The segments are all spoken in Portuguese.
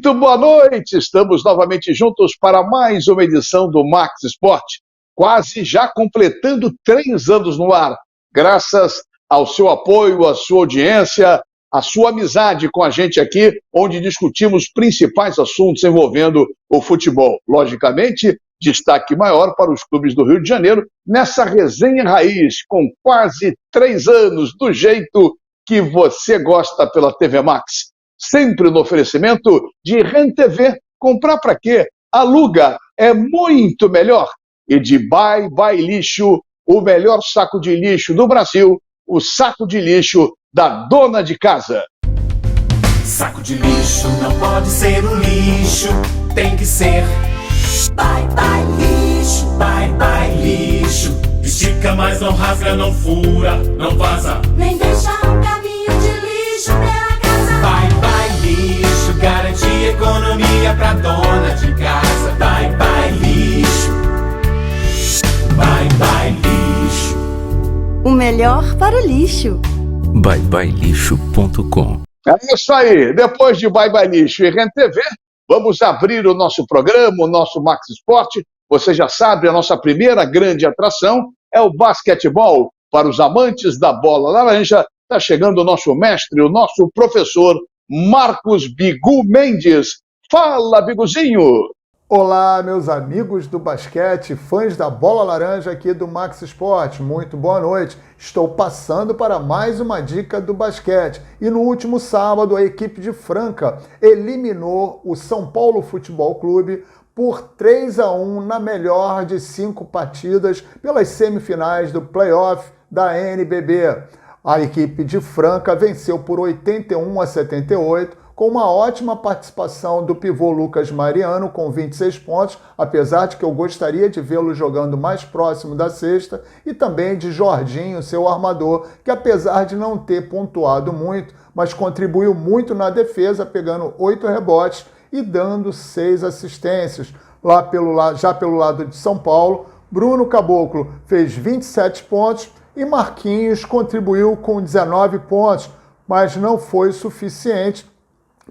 Muito boa noite, estamos novamente juntos para mais uma edição do Max Esporte, quase já completando 3 anos no ar, graças ao seu apoio, à sua audiência, à sua amizade com a gente aqui, onde discutimos principais assuntos envolvendo o futebol. Logicamente, destaque maior para os clubes do Rio de Janeiro, nessa resenha raiz, com quase 3 anos, do jeito que você gosta pela TV Max. Sempre no oferecimento de RenTV. Comprar para quê? Aluga, é muito melhor. E de Bye Bye Lixo, o melhor saco de lixo do Brasil, o saco de lixo da dona de casa. Saco de lixo não pode ser um lixo, tem que ser Bye Bye Lixo, Bye Bye Lixo. Estica, mas não rasga, não fura, não vaza, nem deixa um caminho de lixo pela casa. Bye Bye Lixo, garante economia pra dona de casa. Bye Bye Lixo, Bye Bye Lixo. O melhor para o lixo. byebyelixo.com. É isso aí, depois de Bye Bye Lixo e RenTV, vamos abrir o nosso programa, o nosso Max Esporte. Você já sabe, a nossa primeira grande atração é o basquetebol. Para os amantes da bola laranja, está chegando o nosso mestre, o nosso professor, Marcos Bigu Mendes. Fala, Biguzinho! Olá, meus amigos do basquete, fãs da bola laranja aqui do Max Esporte. Muito boa noite. Estou passando para mais uma dica do basquete. E no último sábado, a equipe de Franca eliminou o São Paulo Futebol Clube por 3-1 na melhor de 5 partidas pelas semifinais do playoff da NBB. A equipe de Franca venceu por 81-78, com uma ótima participação do pivô Lucas Mariano, com 26 pontos, apesar de que eu gostaria de vê-lo jogando mais próximo da cesta, e também de Jorginho, seu armador, que apesar de não ter pontuado muito, mas contribuiu muito na defesa, pegando 8 rebotes e dando 6 assistências. Já pelo lado de São Paulo, Bruno Caboclo fez 27 pontos e Marquinhos contribuiu com 19 pontos, mas não foi suficiente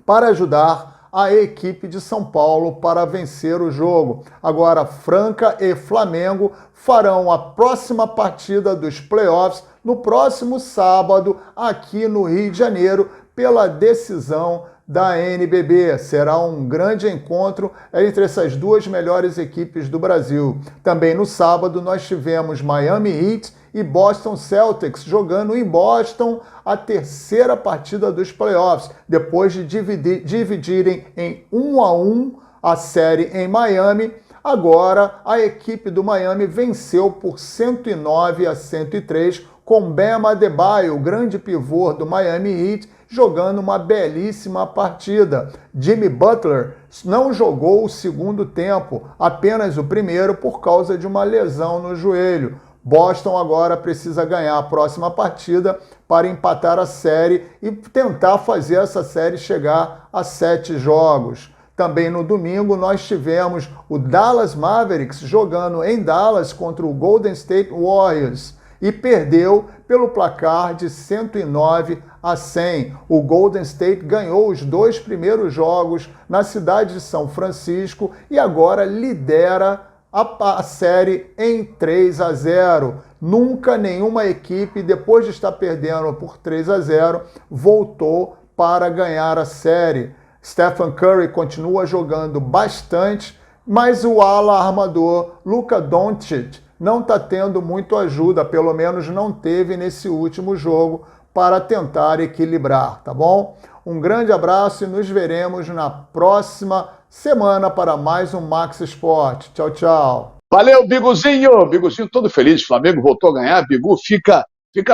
para ajudar a equipe de São Paulo para vencer o jogo. Agora, Franca e Flamengo farão a próxima partida dos playoffs no próximo sábado aqui no Rio de Janeiro pela decisão da NBB. Será um grande encontro entre essas duas melhores equipes do Brasil. Também no sábado nós tivemos Miami Heat e Boston Celtics jogando em Boston a terceira partida dos playoffs, depois de dividirem em 1-1 a série em Miami. Agora a equipe do Miami venceu por 109-103 com Bam Adebayo, o grande pivô do Miami Heat, jogando uma belíssima partida. Jimmy Butler não jogou o segundo tempo, apenas o primeiro por causa de uma lesão no joelho. Boston agora precisa ganhar a próxima partida para empatar a série e tentar fazer essa série chegar a 7 jogos. Também no domingo nós tivemos o Dallas Mavericks jogando em Dallas contra o Golden State Warriors e perdeu pelo placar de 109-100. O Golden State ganhou os 2 primeiros jogos na cidade de São Francisco e agora lidera a série em 3-0. Nunca nenhuma equipe, depois de estar perdendo por 3-0, voltou para ganhar a série. Stephen Curry continua jogando bastante, mas o ala armador Luka Doncic não está tendo muito ajuda, pelo menos não teve nesse último jogo, para tentar equilibrar, tá bom? Um grande abraço e nos veremos na próxima semana para mais um Max Esporte. Tchau, tchau. Valeu, Biguzinho! Biguzinho todo feliz, o Flamengo voltou a ganhar, Bigu fica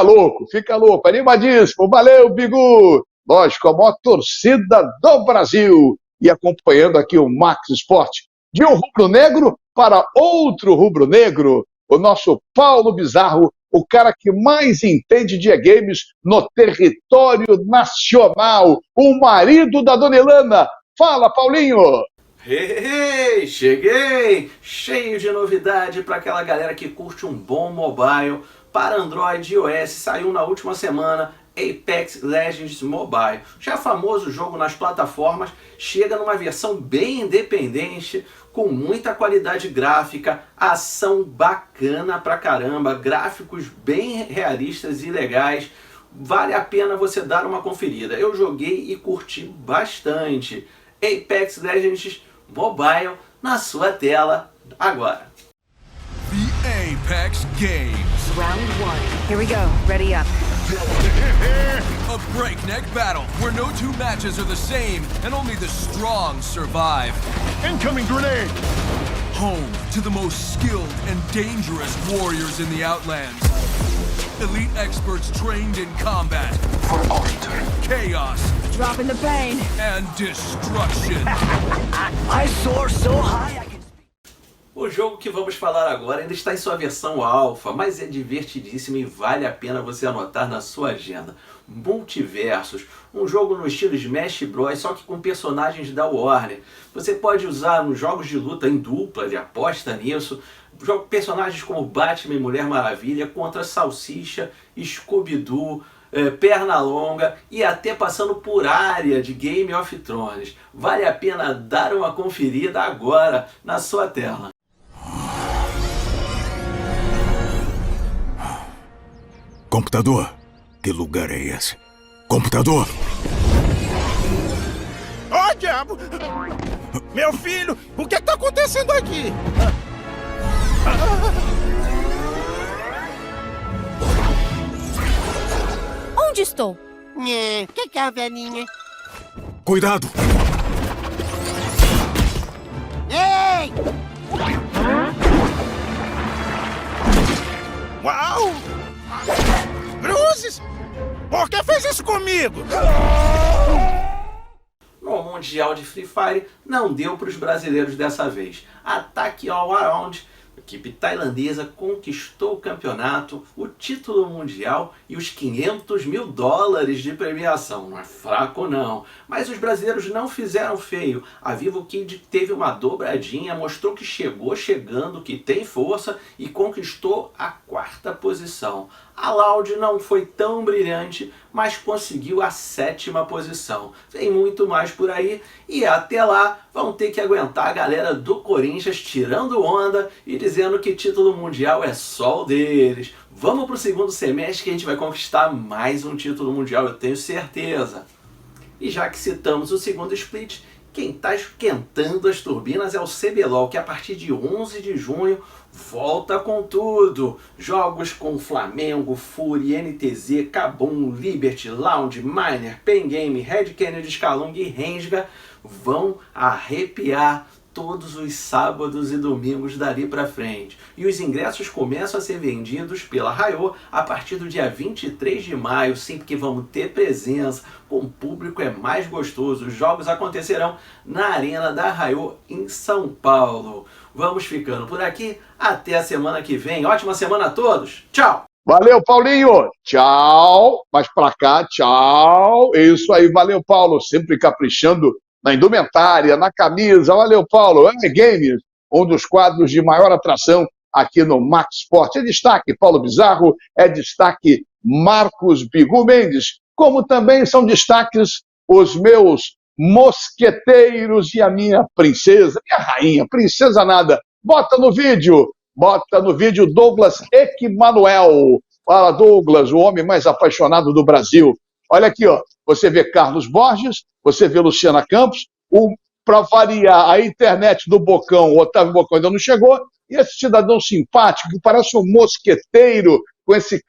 louco, animadíssimo. Valeu, Bigu! Lógico, a maior torcida do Brasil. E acompanhando aqui o Max Esporte, de um rubro-negro para outro rubro-negro, o nosso Paulo Bizarro, o cara que mais entende de games no território nacional, o marido da Dona Ilana. Fala, Paulinho! Hey, cheguei! Cheio de novidade para aquela galera que curte um bom mobile para Android e iOS. Saiu na última semana Apex Legends Mobile. Já famoso jogo nas plataformas, chega numa versão bem independente, com muita qualidade gráfica, ação bacana pra caramba, gráficos bem realistas e legais. Vale a pena você dar uma conferida. Eu joguei e curti bastante. Apex Legends Mobile na sua tela agora. The Apex Games. Round one. Here we go. Ready up. A breakneck battle where no two matches are the same and only the strong survive. Incoming grenade! Home to the most skilled and dangerous warriors in the Outlands. Elite experts trained in combat. For our turn. Chaos. Dropping the pain. And destruction. I soar so high I can... O jogo que vamos falar agora ainda está em sua versão alfa, mas é divertidíssimo e vale a pena você anotar na sua agenda. Multiversos, um jogo no estilo Smash Bros, só que com personagens da Warner. Você pode usar nos jogos de luta em dupla, de aposta nisso, personagens como Batman e Mulher Maravilha contra Salsicha, Scooby-Doo, Pernalonga e até passando por área de Game of Thrones. Vale a pena dar uma conferida agora na sua tela. Computador, que lugar é esse? Computador! Ó, diabo! Meu filho, o que está acontecendo aqui? Onde estou? Que é a velhinha? Cuidado! Ei! Uau! Cruzes! Por que fez isso comigo? No Mundial de Free Fire não deu para os brasileiros dessa vez. Ataque All Around, a equipe tailandesa conquistou o campeonato, o título mundial e os $500 mil de premiação. Não é fraco não, mas os brasileiros não fizeram feio. A Vivo Kid teve uma dobradinha, mostrou que chegou chegando, que tem força e conquistou a 4ª posição. A Loud não foi tão brilhante, mas conseguiu a 7ª posição. Tem muito mais por aí e até lá vão ter que aguentar a galera do Corinthians tirando onda e dizendo que título mundial é só o deles. Vamos para o segundo semestre que a gente vai conquistar mais um título mundial, eu tenho certeza. E já que citamos o segundo split, quem está esquentando as turbinas é o CBLOL, que a partir de 11 de junho volta com tudo. Jogos com Flamengo, Fúria, NTZ, Kabum, Liberty, Lounge, Miner, Pen Game, Red Kennedy, Scalong e Rensga vão arrepiar todos os sábados e domingos dali pra frente. E os ingressos começam a ser vendidos pela Raio a partir do dia 23 de maio, sempre que vamos ter presença, com o público é mais gostoso. Os jogos acontecerão na Arena da Raio em São Paulo. Vamos ficando por aqui, até a semana que vem. Ótima semana a todos, tchau! Valeu, Paulinho. Tchau. Mais pra cá, tchau. Isso aí, valeu, Paulo. Sempre caprichando na indumentária, na camisa. Valeu, Paulo. Games, um dos quadros de maior atração aqui no Max Sport. É destaque Paulo Bizarro, é destaque Marcos Bigu Mendes, como também são destaques os meus mosqueteiros e a minha princesa, minha rainha, princesa nada. Bota no vídeo Douglas Equimanuel. Fala, Douglas, o homem mais apaixonado do Brasil. Olha aqui, ó. Você vê Carlos Borges, você vê Luciana Campos, para variar a internet do Bocão, o Otávio Bocão ainda não chegou, e esse cidadão simpático, que parece um mosqueteiro, com esse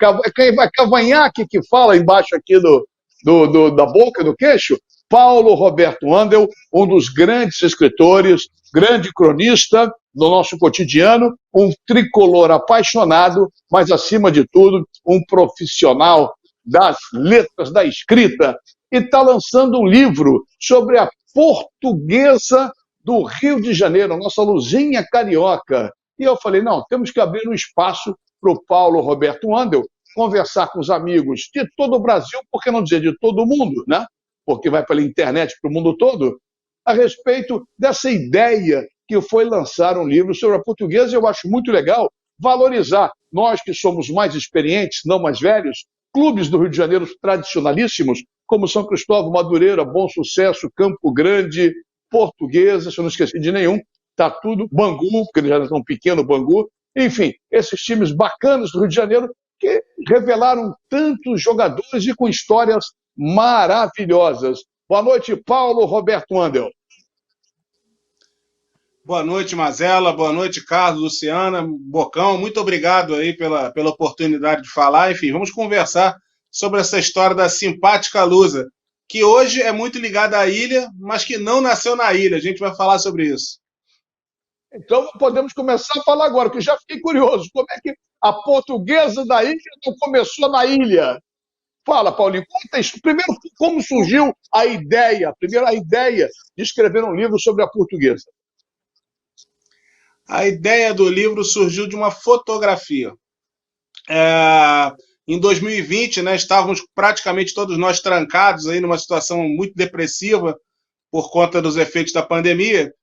cavanhaque que fala embaixo aqui da boca, do queixo, Paulo Roberto Andel, um dos grandes escritores, grande cronista do nosso cotidiano, um tricolor apaixonado, mas, acima de tudo, um profissional das letras, da escrita, e está lançando um livro sobre a portuguesa do Rio de Janeiro, nossa luzinha carioca. E eu falei, não, temos que abrir um espaço para o Paulo Roberto Andel conversar com os amigos de todo o Brasil, por que não dizer de todo o mundo, né? Porque vai pela internet para o mundo todo, a respeito dessa ideia que foi lançar um livro sobre a portuguesa. Eu acho muito legal valorizar, nós que somos mais experientes, não mais velhos, clubes do Rio de Janeiro tradicionalíssimos, como São Cristóvão, Madureira, Bom Sucesso, Campo Grande, Portuguesa, se eu não esqueci de nenhum, tá tudo, Bangu, porque eles já não são pequeno, Bangu, enfim, esses times bacanas do Rio de Janeiro que revelaram tantos jogadores e com histórias maravilhosas. Boa noite, Paulo Roberto Andel. Boa noite, Mazela. Boa noite, Carlos, Luciana, Bocão. Muito obrigado aí pela oportunidade de falar. Enfim, vamos conversar sobre essa história da simpática Lusa, que hoje é muito ligada à ilha, mas que não nasceu na ilha. A gente vai falar sobre isso. Então podemos começar a falar agora, que eu já fiquei curioso. Como é que a Portuguesa da ilha não começou na ilha? Fala, Paulinho, conta isso. Primeiro, como surgiu a ideia, de escrever um livro sobre a Portuguesa? A ideia do livro surgiu de uma fotografia. Em 2020, né, estávamos praticamente todos nós trancados aí numa situação muito depressiva por conta dos efeitos da pandemia.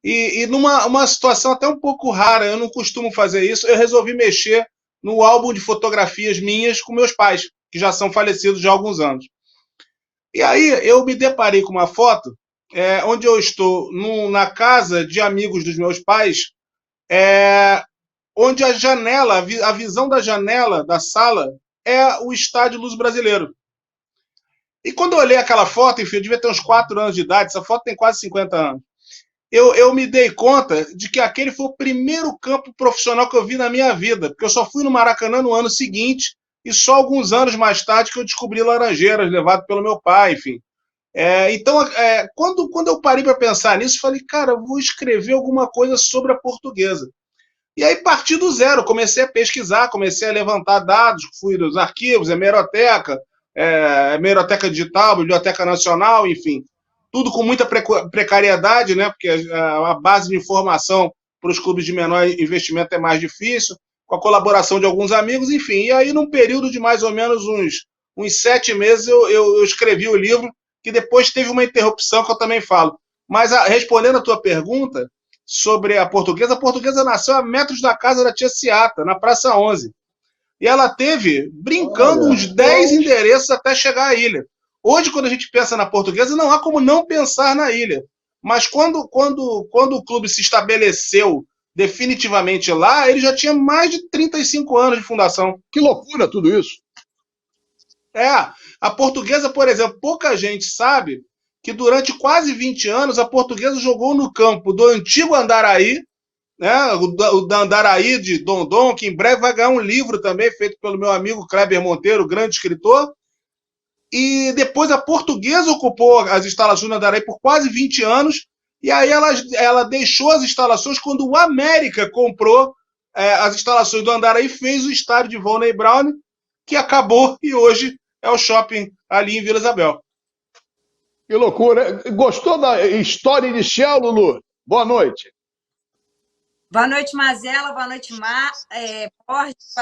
E numa situação até um pouco rara, eu não costumo fazer isso, eu resolvi mexer no álbum de fotografias minhas com meus pais, que já são falecidos já há alguns anos. E aí eu me deparei com uma foto onde eu estou na casa de amigos dos meus pais, onde a janela, a visão da janela da sala é o Estádio Luso Brasileiro. E quando eu olhei aquela foto, enfim, eu devia ter uns 4 anos de idade, essa foto tem quase 50 anos, eu me dei conta de que aquele foi o primeiro campo profissional que eu vi na minha vida, porque eu só fui no Maracanã no ano seguinte, e só alguns anos mais tarde que eu descobri Laranjeiras, levado pelo meu pai, enfim. Então, quando eu parei para pensar nisso, falei, cara, eu vou escrever alguma coisa sobre a Portuguesa. E aí parti do zero, comecei a pesquisar, comecei a levantar dados, fui dos arquivos, hemeroteca digital, biblioteca nacional, enfim. Tudo com muita precariedade, né? Porque a base de informação para os clubes de menor investimento é mais difícil, com a colaboração de alguns amigos, enfim. E aí, num período de mais ou menos uns 7 meses, eu escrevi o livro, que depois teve uma interrupção, que eu também falo. Mas, respondendo a tua pergunta sobre a Portuguesa nasceu a metros da casa da tia Ciata, na Praça 11. E ela teve, brincando, uns 10 endereços até chegar à ilha. Hoje, quando a gente pensa na Portuguesa, não há como não pensar na ilha. Mas quando o clube se estabeleceu definitivamente lá, ele já tinha mais de 35 anos de fundação. Que loucura tudo isso! A Portuguesa, por exemplo, pouca gente sabe que durante quase 20 anos a Portuguesa jogou no campo do antigo Andaraí, né, o da Andaraí de Dondon, que em breve vai ganhar um livro também, feito pelo meu amigo Kleber Monteiro, grande escritor. E depois a Portuguesa ocupou as instalações do Andaraí por quase 20 anos, e aí ela deixou as instalações quando o América comprou as instalações do Andaraí e fez o estádio de Volney Brown, que acabou e hoje é o shopping ali em Vila Isabel. Que loucura! Gostou da história inicial, Lulu? Boa noite. Boa noite, Mazela. Boa noite, Borges.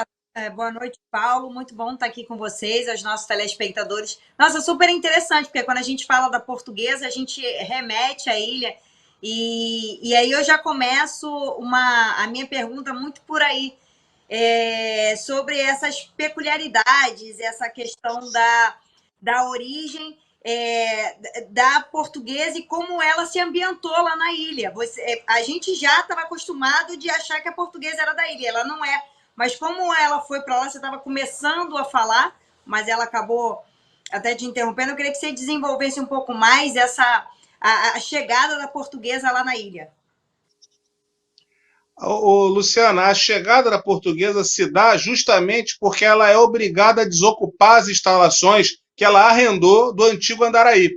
Boa noite, Paulo. Muito bom estar aqui com vocês, aos nossos telespectadores. Nossa, super interessante, porque quando a gente fala da Portuguesa, a gente remete à ilha. E aí eu já começo a minha pergunta muito por aí, sobre essas peculiaridades, essa questão da origem da Portuguesa e como ela se ambientou lá na ilha. A gente já estava acostumado de achar que a Portuguesa era da ilha, ela não é. Mas como ela foi para lá, você estava começando a falar, mas ela acabou até te interrompendo. Eu queria que você desenvolvesse um pouco mais a chegada da Portuguesa lá na ilha. Luciana, a chegada da Portuguesa se dá justamente porque ela é obrigada a desocupar as instalações que ela arrendou do antigo Andaraí,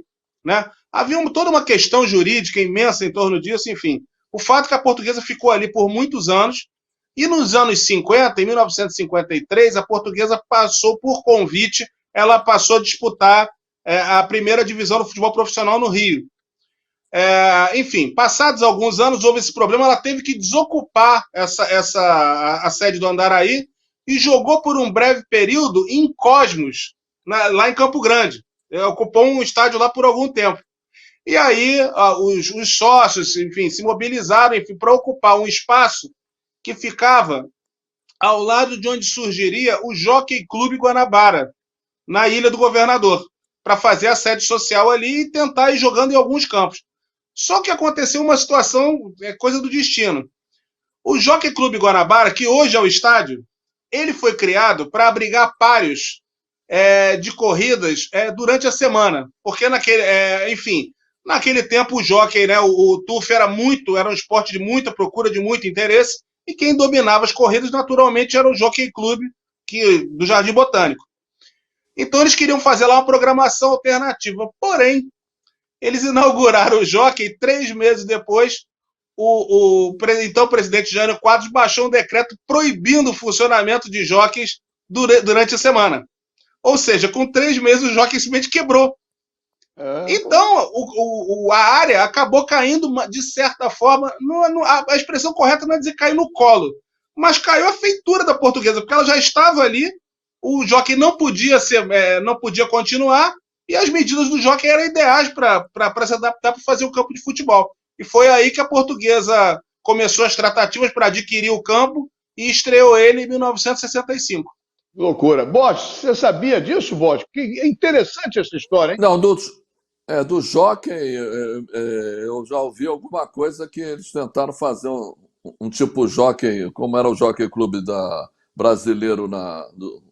né? Havia toda uma questão jurídica imensa em torno disso, enfim. O fato é que a Portuguesa ficou ali por muitos anos, e nos anos 50, em 1953, a Portuguesa passou por convite, ela passou a disputar a primeira divisão do futebol profissional no Rio. Enfim, passados alguns anos, houve esse problema, ela teve que desocupar a sede do Andaraí e jogou por um breve período em Cosmos, lá em Campo Grande. Ocupou um estádio lá por algum tempo. E aí os sócios, enfim, se mobilizaram para ocupar um espaço que ficava ao lado de onde surgiria o Jockey Clube Guanabara, na Ilha do Governador, para fazer a sede social ali e tentar ir jogando em alguns campos. Só que aconteceu uma situação, coisa do destino. O Jockey Clube Guanabara, que hoje é o estádio, ele foi criado para abrigar páreos de corridas durante a semana, porque naquele tempo o jockey, né, o turf era um esporte de muita procura, de muito interesse, e quem dominava as corridas naturalmente era o Jockey Clube do Jardim Botânico. Então eles queriam fazer lá uma programação alternativa, porém eles inauguraram o jockey 3 meses depois. Então o presidente Jânio Quadros baixou um decreto proibindo o funcionamento de jockeys durante a semana. Ou seja, com 3 meses o jockey simplesmente quebrou. Então, a área acabou caindo, de certa forma, a expressão correta não é dizer cair no colo, mas caiu a feitura da Portuguesa, porque ela já estava ali, o jockey não podia continuar, e as medidas do jockey eram ideais para se adaptar para fazer o campo de futebol. E foi aí que a Portuguesa começou as tratativas para adquirir o campo e estreou ele em 1965. Loucura. Bosch, você sabia disso, Bosch? Que interessante essa história, hein? Não, do jockey, eu já ouvi alguma coisa que eles tentaram fazer um tipo jockey, como era o Jockey Clube brasileiro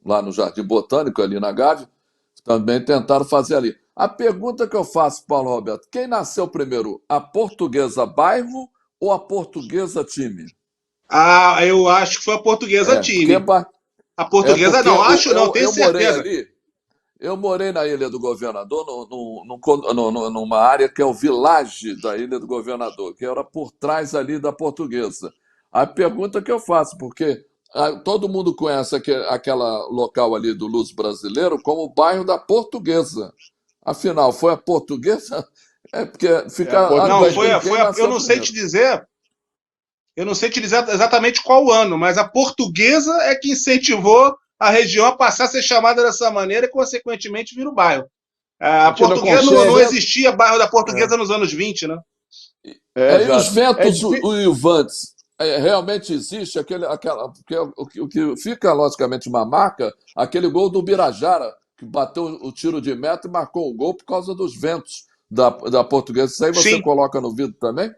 lá no Jardim Botânico, ali na Gávea, também tentaram fazer ali. A pergunta que eu faço, Paulo Roberto, quem nasceu primeiro, a Portuguesa Bairro ou a Portuguesa Time? Eu acho que foi a Portuguesa Time. A Portuguesa não, tenho certeza. Eu morei na Ilha do Governador, numa área que é o Village da Ilha do Governador, que era por trás ali da Portuguesa. A pergunta que eu faço, porque todo mundo conhece aquela local ali do Luz Brasileiro como o bairro da Portuguesa. Afinal, foi a Portuguesa? Porque fica... Eu não sei te dizer exatamente qual ano, mas a Portuguesa é que incentivou a região a passar a ser chamada dessa maneira e, consequentemente, vira o bairro. A Portuguesa não existia bairro da Portuguesa nos anos 20, né? E os ventos uivantes, realmente existe o que fica, logicamente, uma marca, aquele gol do Birajara, que bateu o tiro de meta e marcou o gol por causa dos ventos da Portuguesa. Isso aí você coloca no vídeo também?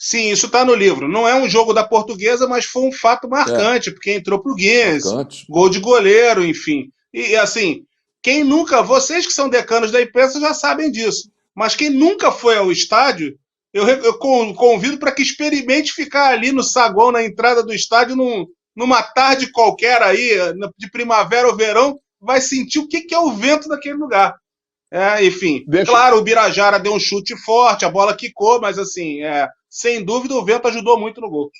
Sim, isso está no livro. Não é um jogo da Portuguesa, mas foi um fato marcante, porque entrou para o Guinness, gol de goleiro, enfim. E assim, vocês que são decanos da imprensa já sabem disso, mas quem nunca foi ao estádio, eu convido para que experimente ficar ali no saguão, na entrada do estádio, numa tarde qualquer aí, de primavera ou verão, vai sentir o que é o vento daquele lugar. Enfim, claro, o Birajara deu um chute forte, a bola quicou, mas assim, sem dúvida o vento ajudou muito no gol.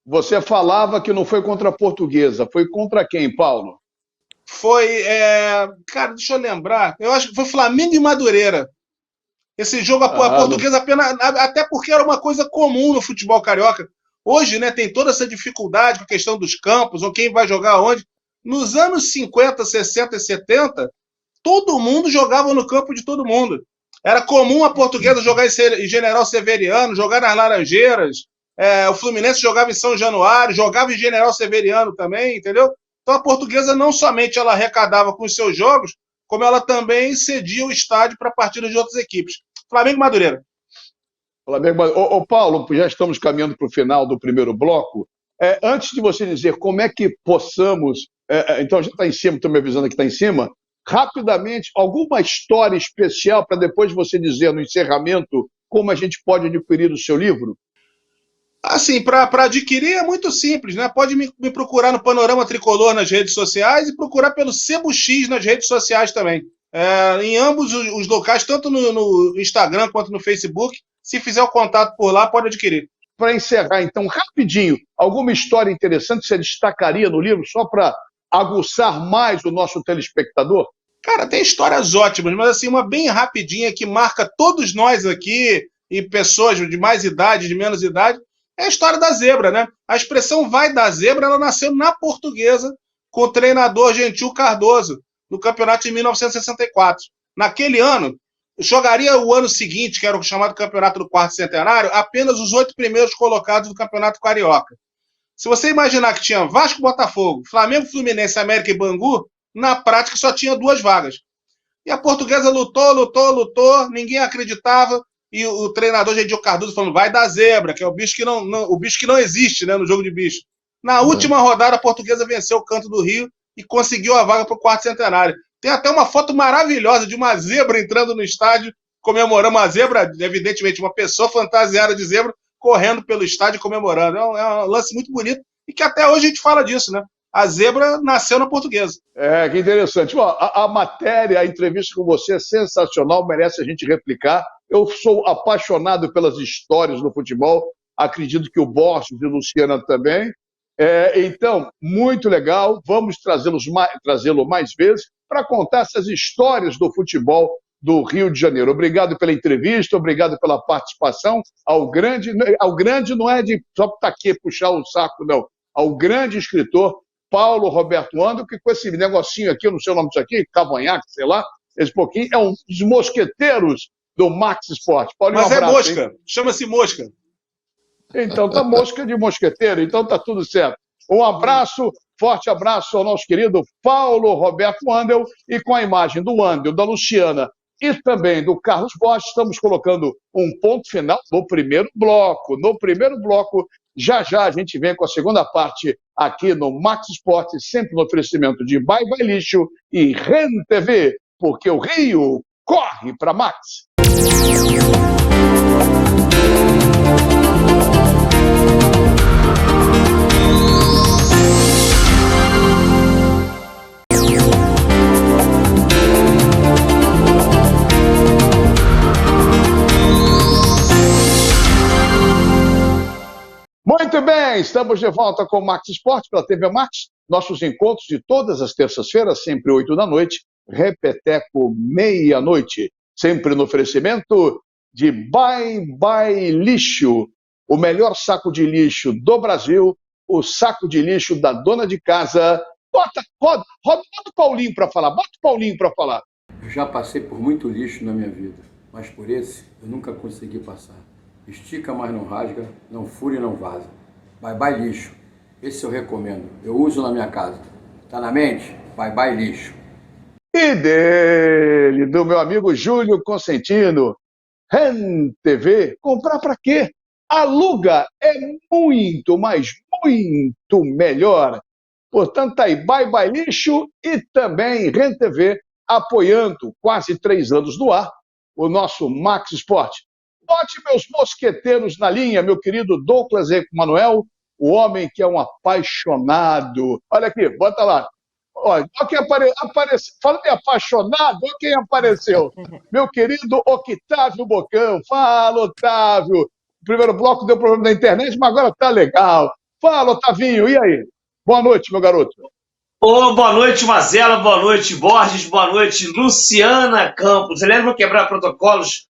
Você falava que não foi contra a Portuguesa, foi contra quem, Paulo? Foi, cara, deixa eu lembrar, eu acho que foi Flamengo e Madureira. Esse jogo, a Portuguesa apenas, até porque era uma coisa comum no futebol carioca. Hoje, né, tem toda essa dificuldade com a questão dos campos, ou quem vai jogar onde. Nos anos 50, 60 e 70, todo mundo jogava no campo de todo mundo. Era comum a Portuguesa jogar em General Severiano, jogar nas Laranjeiras, o Fluminense jogava em São Januário, jogava em General Severiano também, entendeu? Então a Portuguesa não somente ela arrecadava com os seus jogos, como ela também cedia o estádio para partidas de outras equipes. Flamengo e Madureira. Paulo, já estamos caminhando para o final do primeiro bloco. Antes de você dizer como é que possamos... então já está em cima, estou me avisando que está em cima. Rapidamente, alguma história especial para depois você dizer no encerramento como a gente pode adquirir o seu livro? Assim, para adquirir é muito simples, né? Pode me procurar no Panorama Tricolor nas redes sociais e procurar pelo Sebo X nas redes sociais também. Em ambos os locais, tanto no Instagram quanto no Facebook. Se fizer o contato por lá, pode adquirir. Para encerrar, então, rapidinho, alguma história interessante que você destacaria no livro, só para aguçar mais o nosso telespectador? Cara, tem histórias ótimas, mas assim, uma bem rapidinha que marca todos nós aqui, e pessoas de mais idade, de menos idade, é a história da zebra, né? A expressão vai da zebra, ela nasceu na Portuguesa com o treinador Gentil Cardoso, no campeonato de 1964. Naquele ano, jogaria o ano seguinte, que era o chamado campeonato do quarto centenário, apenas os 8 primeiros colocados do campeonato carioca. Se você imaginar que tinha Vasco, Botafogo, Flamengo, Fluminense, América e Bangu, Na prática, só tinha 2 vagas. E a Portuguesa lutou, ninguém acreditava. E o treinador Gentil Cardoso falando, vai dar zebra, que é o bicho que o bicho que não existe, né, no jogo de bicho. Na última rodada, a Portuguesa venceu o Canto do Rio e conseguiu a vaga para o quarto centenário. Tem até uma foto maravilhosa de uma zebra entrando no estádio, comemorando uma zebra, evidentemente, uma pessoa fantasiada de zebra, correndo pelo estádio comemorando. É um lance muito bonito e que até hoje a gente fala disso, né? A zebra nasceu na Portuguesa. Que interessante. Bom, a matéria, a entrevista com você é sensacional, merece a gente replicar. Eu sou apaixonado pelas histórias do futebol, acredito que o Borges e Luciana também. Então, muito legal, vamos trazê-lo mais vezes para contar essas histórias do futebol do Rio de Janeiro. Obrigado pela entrevista, obrigado pela participação. Ao grande não é de só estar aqui puxar o saco, não. Ao grande escritor Paulo Roberto Ando, que com esse negocinho aqui, eu não sei o nome disso aqui, cavanhaque, sei lá, esse pouquinho, é um dos mosqueteiros do Max Sport. Paulinho, mas um abraço, mosca, chama-se mosca. Então tá mosca de mosqueteiro, então tá tudo certo. Um abraço, forte abraço ao nosso querido Paulo Roberto Andel, e com a imagem do Andel, da Luciana e também do Carlos Borges, estamos colocando um ponto final no primeiro bloco. No primeiro bloco, já a gente vem com a segunda parte aqui no Max Sport, sempre no oferecimento de Bye Bye Lixo e REN TV, porque o Rio corre para Max. Muito bem, estamos de volta com o Max Sport pela TV Max. Nossos encontros de todas as terças-feiras, sempre 8 da noite, repeteco meia-noite. Sempre no oferecimento de Bye Bye Lixo, o melhor saco de lixo do Brasil, o saco de lixo da dona de casa. Bota o Paulinho para falar, Eu já passei por muito lixo na minha vida, mas por esse eu nunca consegui passar. Estica, mas não rasga, não fura e não vaza. Bye Bye Lixo. Esse eu recomendo. Eu uso na minha casa. Tá na mente? Bye Bye Lixo. E dele, do meu amigo Júlio Consentino. REN TV. Comprar para quê? Aluga é muito, mas muito melhor. Portanto, tá aí Bye Bye Lixo e também REN TV apoiando, quase 3 anos no ar, o nosso Max Sport. Bote meus mosqueteiros na linha, meu querido Douglas Emanuel, o homem que é um apaixonado. Olha aqui, bota lá. Olha quem apareceu. Fala de apaixonado, olha quem apareceu. Meu querido Octávio Bocão. Fala, Otávio. O primeiro bloco deu problema na internet, mas agora tá legal. Fala, Otavinho, e aí? Boa noite, meu garoto. Boa noite, Mazela. Boa noite, Borges. Boa noite, Luciana Campos. Aliás, vou quebrar protocolos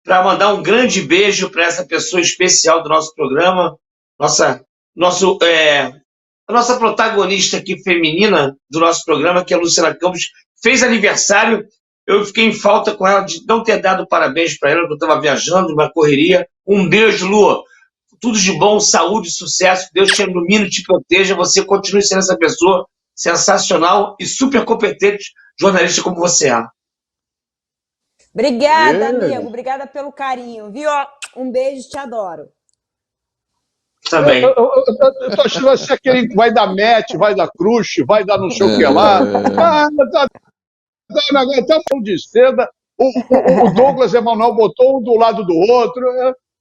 para mandar um grande beijo para essa pessoa especial do nosso programa, a nossa protagonista aqui feminina do nosso programa, que é a Luciana Campos, fez aniversário. Eu fiquei em falta com ela de não ter dado parabéns para ela, porque eu estava viajando, uma correria. Um beijo, Lu. Tudo de bom, saúde, sucesso. Deus te ilumine e te proteja. Você continue sendo essa pessoa sensacional e super competente jornalista como você é. Obrigada, amigo. Obrigada pelo carinho, viu? Um beijo, te adoro. Também. Eu tô achando que você quer, vai dar match, vai dar crush, vai dar não sei o que lá. Tá um de seda. O Douglas Emanuel botou um do lado do outro.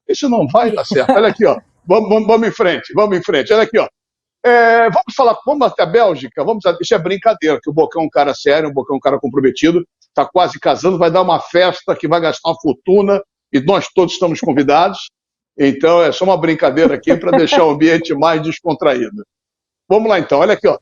Isso não vai dar certo. Olha aqui, ó. Vamos em frente. Olha aqui, ó. Vamos até a Bélgica. Isso é brincadeira, que o Bocão é um cara sério, o Bocão é um cara comprometido, está quase casando, vai dar uma festa que vai gastar uma fortuna e nós todos estamos convidados. Então é só uma brincadeira aqui para deixar o ambiente mais descontraído. Vamos lá então, olha aqui, ó.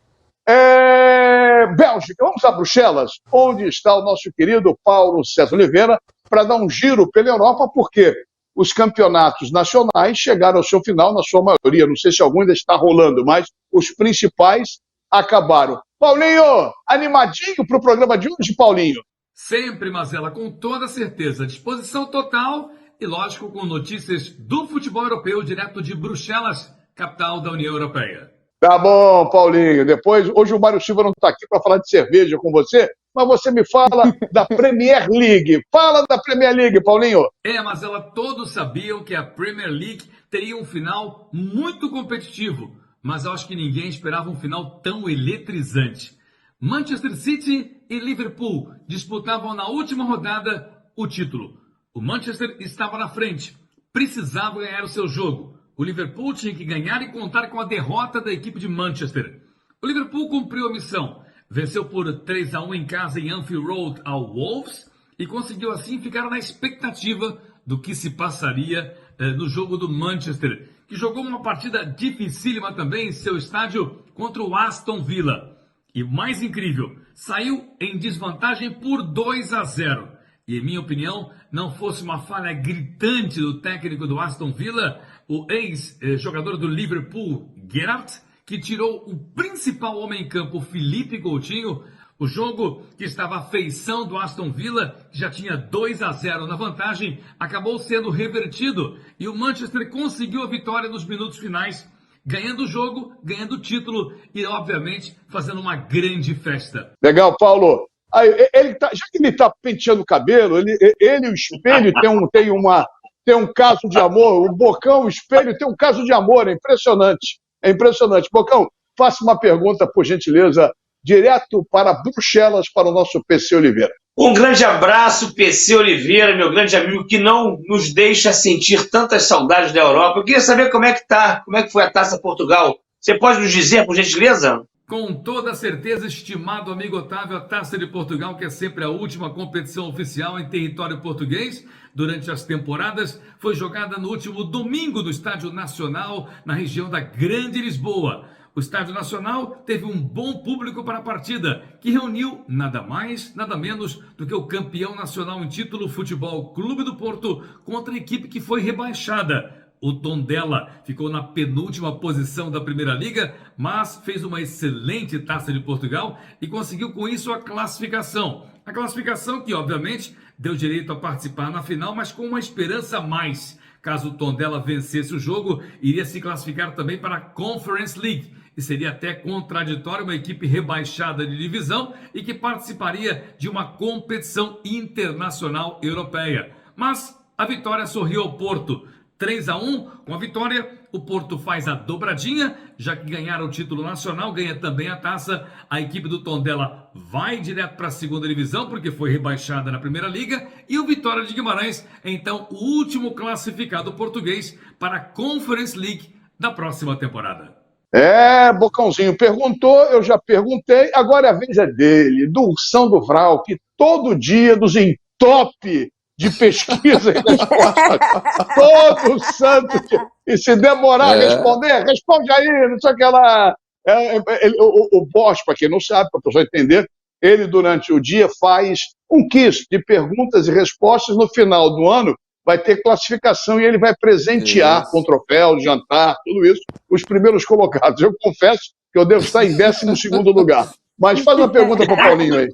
Bélgica, vamos a Bruxelas, onde está o nosso querido Paulo César Oliveira, para dar um giro pela Europa, porque os campeonatos nacionais chegaram ao seu final, na sua maioria. Não sei se algum ainda está rolando, mas os principais acabaram. Paulinho, animadinho para o programa de hoje, Paulinho? Sempre, Mazela, com toda certeza. Disposição total e, lógico, com notícias do futebol europeu direto de Bruxelas, capital da União Europeia. Tá bom, Paulinho. Hoje o Mário Silva não está aqui para falar de cerveja com você, mas você me fala da Premier League. Fala da Premier League, Paulinho. Mazela, todos sabiam que a Premier League teria um final muito competitivo, mas eu acho que ninguém esperava um final tão eletrizante. Manchester City e Liverpool disputavam na última rodada o título. O Manchester estava na frente, precisava ganhar o seu jogo. O Liverpool tinha que ganhar e contar com a derrota da equipe de Manchester. O Liverpool cumpriu a missão, venceu por 3-1 em casa em Anfield Road ao Wolves e conseguiu assim ficar na expectativa do que se passaria no jogo do Manchester, que jogou uma partida dificílima também em seu estádio contra o Aston Villa. E mais incrível, saiu em desvantagem por 2-0. E, em minha opinião, não fosse uma falha gritante do técnico do Aston Villa, o ex-jogador do Liverpool, Gerrard, que tirou o principal homem em campo, Felipe Coutinho. O jogo, que estava à feição do Aston Villa, que já tinha 2-0 na vantagem, acabou sendo revertido e o Manchester conseguiu a vitória nos minutos finais, ganhando o jogo, ganhando o título e, obviamente, fazendo uma grande festa. Legal, Paulo. Já que ele está penteando o cabelo, ele e o espelho tem um caso de amor. O Bocão, o espelho, tem um caso de amor. É impressionante. É impressionante. Bocão, faça uma pergunta, por gentileza, direto para Bruxelas, para o nosso PC Oliveira. Um grande abraço, PC Oliveira, meu grande amigo, que não nos deixa sentir tantas saudades da Europa. Eu queria saber como é que tá, como é que foi a Taça Portugal. Você pode nos dizer, por gentileza? Com toda certeza, estimado amigo Otávio, a Taça de Portugal, que é sempre a última competição oficial em território português durante as temporadas, foi jogada no último domingo no Estádio Nacional, na região da Grande Lisboa. O Estádio Nacional teve um bom público para a partida, que reuniu nada mais, nada menos do que o campeão nacional em título, Futebol Clube do Porto, contra a equipe que foi rebaixada. O Tondela ficou na penúltima posição da Primeira Liga, mas fez uma excelente Taça de Portugal e conseguiu com isso a classificação. A classificação que, obviamente, deu direito a participar na final, mas com uma esperança a mais. Caso o Tondela vencesse o jogo, iria se classificar também para a Conference League. E seria até contraditório uma equipe rebaixada de divisão e que participaria de uma competição internacional europeia. Mas a vitória sorriu ao Porto. 3-1, com a vitória, o Porto faz a dobradinha, já que ganharam o título nacional, ganha também a taça. A equipe do Tondela vai direto para a segunda divisão, porque foi rebaixada na Primeira Liga, e o Vitória de Guimarães, então o último classificado português para a Conference League da próxima temporada. Bocãozinho perguntou, eu já perguntei, agora a vez é dele, do Ursão do Vral, que todo dia nos entope de pesquisa e resposta. Todo santo dia. E se demorar a responder, responde aí, não sei o que lá. O Bosch, para quem não sabe, para a pessoa entender, ele durante o dia faz um quiz de perguntas e respostas. No final do ano vai ter classificação e ele vai presentear com troféu, jantar, tudo isso, os primeiros colocados. Eu confesso que eu devo estar em 12º lugar. Mas faz uma pergunta para o Paulinho aí.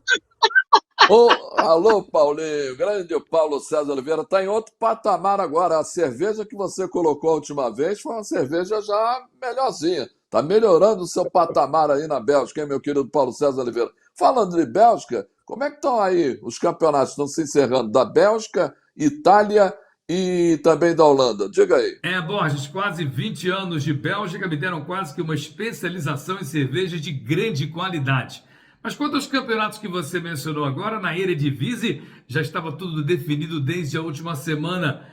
Alô, Paulinho, grande Paulo César Oliveira, está em outro patamar agora. A cerveja que você colocou a última vez foi uma cerveja já melhorzinha. Está melhorando o seu patamar aí na Bélgica, hein, meu querido Paulo César Oliveira? Falando de Bélgica, como é que estão aí os campeonatos? Estão se encerrando da Bélgica, Itália e também da Holanda. Diga aí. Borges, quase 20 anos de Bélgica me deram quase que uma especialização em cerveja de grande qualidade. Mas quanto aos campeonatos que você mencionou agora, na Eredivisie já estava tudo definido desde a última semana.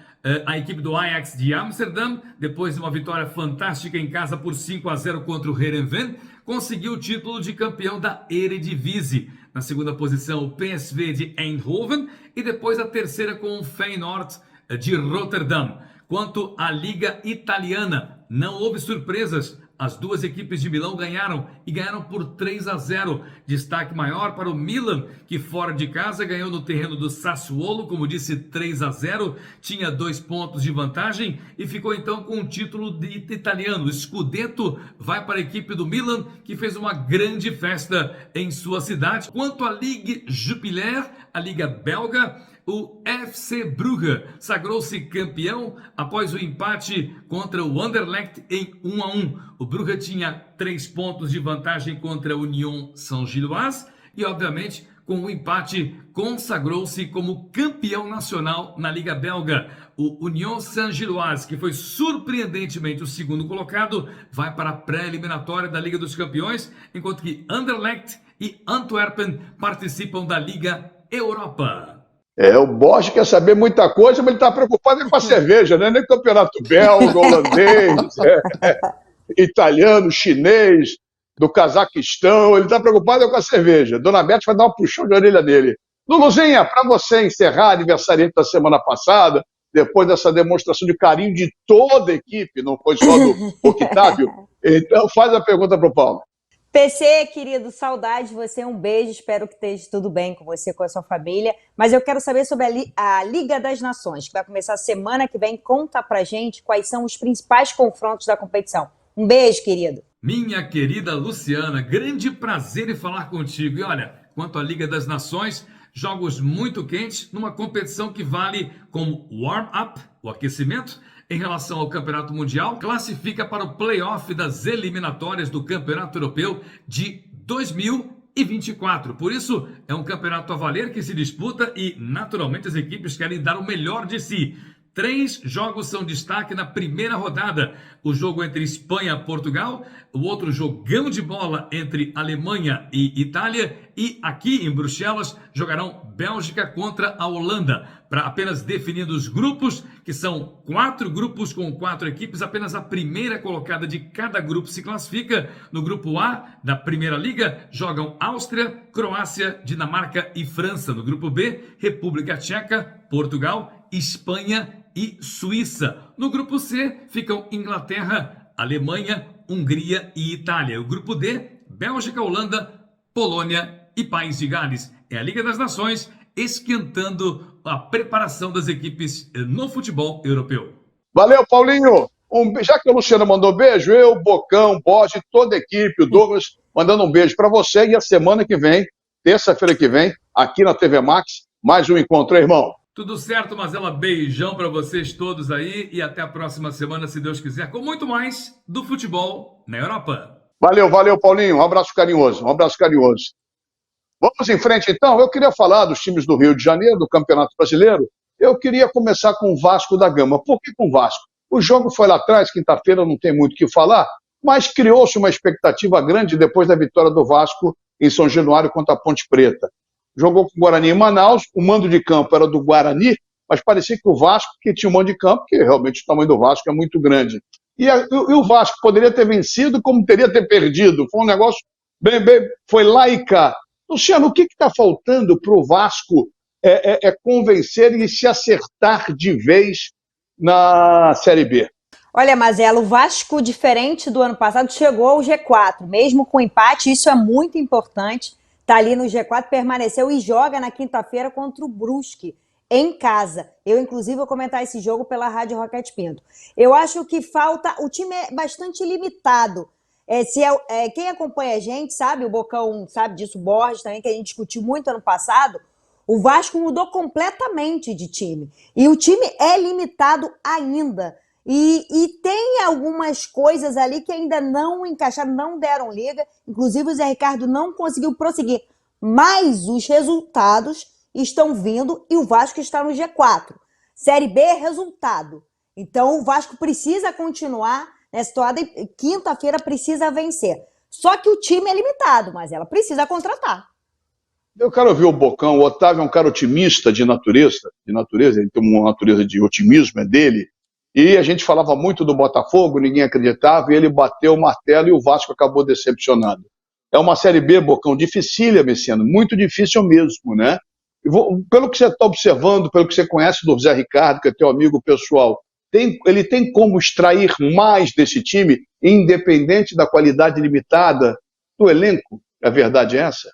A equipe do Ajax de Amsterdã, depois de uma vitória fantástica em casa por 5-0 contra o Heerenveen, conseguiu o título de campeão da Eredivisie. Na segunda posição, o PSV de Eindhoven e depois a terceira com o Feyenoord de Rotterdam. Quanto à Liga Italiana, não houve surpresas. As duas equipes de Milão ganharam e ganharam por 3-0. Destaque maior para o Milan, que fora de casa ganhou no terreno do Sassuolo, como disse, 3-0. Tinha 2 pontos de vantagem e ficou então com o título de italiano. O Scudetto vai para a equipe do Milan, que fez uma grande festa em sua cidade. Quanto à Ligue Jupiler, a Liga Belga, o FC Brugge sagrou-se campeão após o empate contra o Anderlecht em 1-1. O Brugge tinha 3 pontos de vantagem contra a Union Saint-Gilloise e, obviamente, com o empate, consagrou-se como campeão nacional na Liga Belga. O Union Saint-Gilloise, que foi surpreendentemente o segundo colocado, vai para a pré-eliminatória da Liga dos Campeões, enquanto que Anderlecht e Antwerpen participam da Liga Europa. O Borges quer saber muita coisa, mas ele está preocupado com a cerveja, né? Nem campeonato belga, holandês, italiano, chinês, do Cazaquistão, ele está preocupado com a cerveja. Dona Beth vai dar um puxão de orelha nele. Luluzinha, para você encerrar aniversariante da semana passada, depois dessa demonstração de carinho de toda a equipe, não foi só do Octávio, então faz a pergunta para o Paulo. PC, querido, saudade de você, um beijo, espero que esteja tudo bem com você, com a sua família, mas eu quero saber sobre a Liga das Nações, que vai começar semana que vem. Conta pra gente quais são os principais confrontos da competição. Um beijo, querido. Minha querida Luciana, grande prazer em falar contigo. E olha, quanto à Liga das Nações, jogos muito quentes numa competição que vale como warm-up, o aquecimento, em relação ao Campeonato Mundial, classifica para o play-off das eliminatórias do Campeonato Europeu de 2024. Por isso, é um campeonato a valer que se disputa e, naturalmente, as equipes querem dar o melhor de si. 3 jogos são destaque na primeira rodada. O jogo entre Espanha e Portugal, o outro jogão de bola entre Alemanha e Itália, e aqui em Bruxelas jogarão Bélgica contra a Holanda. Para apenas definindo os grupos, que são 4 grupos com 4 equipes, apenas a primeira colocada de cada grupo se classifica. No grupo A da Primeira Liga jogam Áustria, Croácia, Dinamarca e França. No grupo B, República Tcheca, Portugal, Espanha e Suíça. No grupo C ficam Inglaterra, Alemanha, Hungria e Itália. O grupo D, Bélgica, Holanda, Polônia e País de Gales. É a Liga das Nações esquentando a preparação das equipes no futebol europeu. Valeu, Paulinho. Já que a Luciana mandou beijo, eu, Bocão, Borges, toda a equipe, o Douglas, mandando um beijo para você. E a semana que vem, terça-feira que vem, aqui na TV Max, mais um encontro, irmão. Tudo certo, Mazela? Beijão para vocês todos aí e até a próxima semana, se Deus quiser, com muito mais do futebol na Europa. Valeu, Paulinho. Um abraço carinhoso, Vamos em frente, então. Eu queria falar dos times do Rio de Janeiro, do Campeonato Brasileiro. Eu queria começar com o Vasco da Gama. Por que com o Vasco? O jogo foi lá atrás, quinta-feira, não tem muito o que falar, mas criou-se uma expectativa grande depois da vitória do Vasco em São Januário contra a Ponte Preta. Jogou com o Guarani em Manaus, o mando de campo era do Guarani, mas parecia que o Vasco, que tinha um mando de campo, que realmente o tamanho do Vasco é muito grande. E o Vasco poderia ter vencido, como teria ter perdido. Foi um negócio foi lá e cá. Luciano, o que está faltando para o Vasco convencer e se acertar de vez na Série B? Olha, Mazela, o Vasco, diferente do ano passado, chegou ao G4, mesmo com empate, isso é muito importante. Está ali no G4, permaneceu e joga na quinta-feira contra o Brusque, em casa. Eu, inclusive, vou comentar esse jogo pela Rádio Roquete Pinto. Eu acho que falta... O time é bastante limitado. Quem acompanha a gente sabe, o Bocão sabe disso, o Borges também, que a gente discutiu muito ano passado, o Vasco mudou completamente de time. E o time é limitado ainda. E tem algumas coisas ali que ainda não encaixaram, não deram liga. Inclusive o Zé Ricardo não conseguiu prosseguir. Mas os resultados estão vindo e o Vasco está no G4. Série B é resultado. Então o Vasco precisa continuar nessa toada e quinta-feira precisa vencer. Só que o time é limitado, mas ela precisa contratar. Eu quero ouvir o Bocão. O Otávio é um cara otimista de natureza, ele tem uma natureza de otimismo, é dele. E a gente falava muito do Botafogo, ninguém acreditava, e ele bateu o martelo e o Vasco acabou decepcionado. É uma Série B, Bocão, dificília, Messiano, muito difícil mesmo, né? Pelo que você está observando, pelo que você conhece do Zé Ricardo, que é teu amigo pessoal, ele tem como extrair mais desse time, independente da qualidade limitada do elenco? A verdade é essa?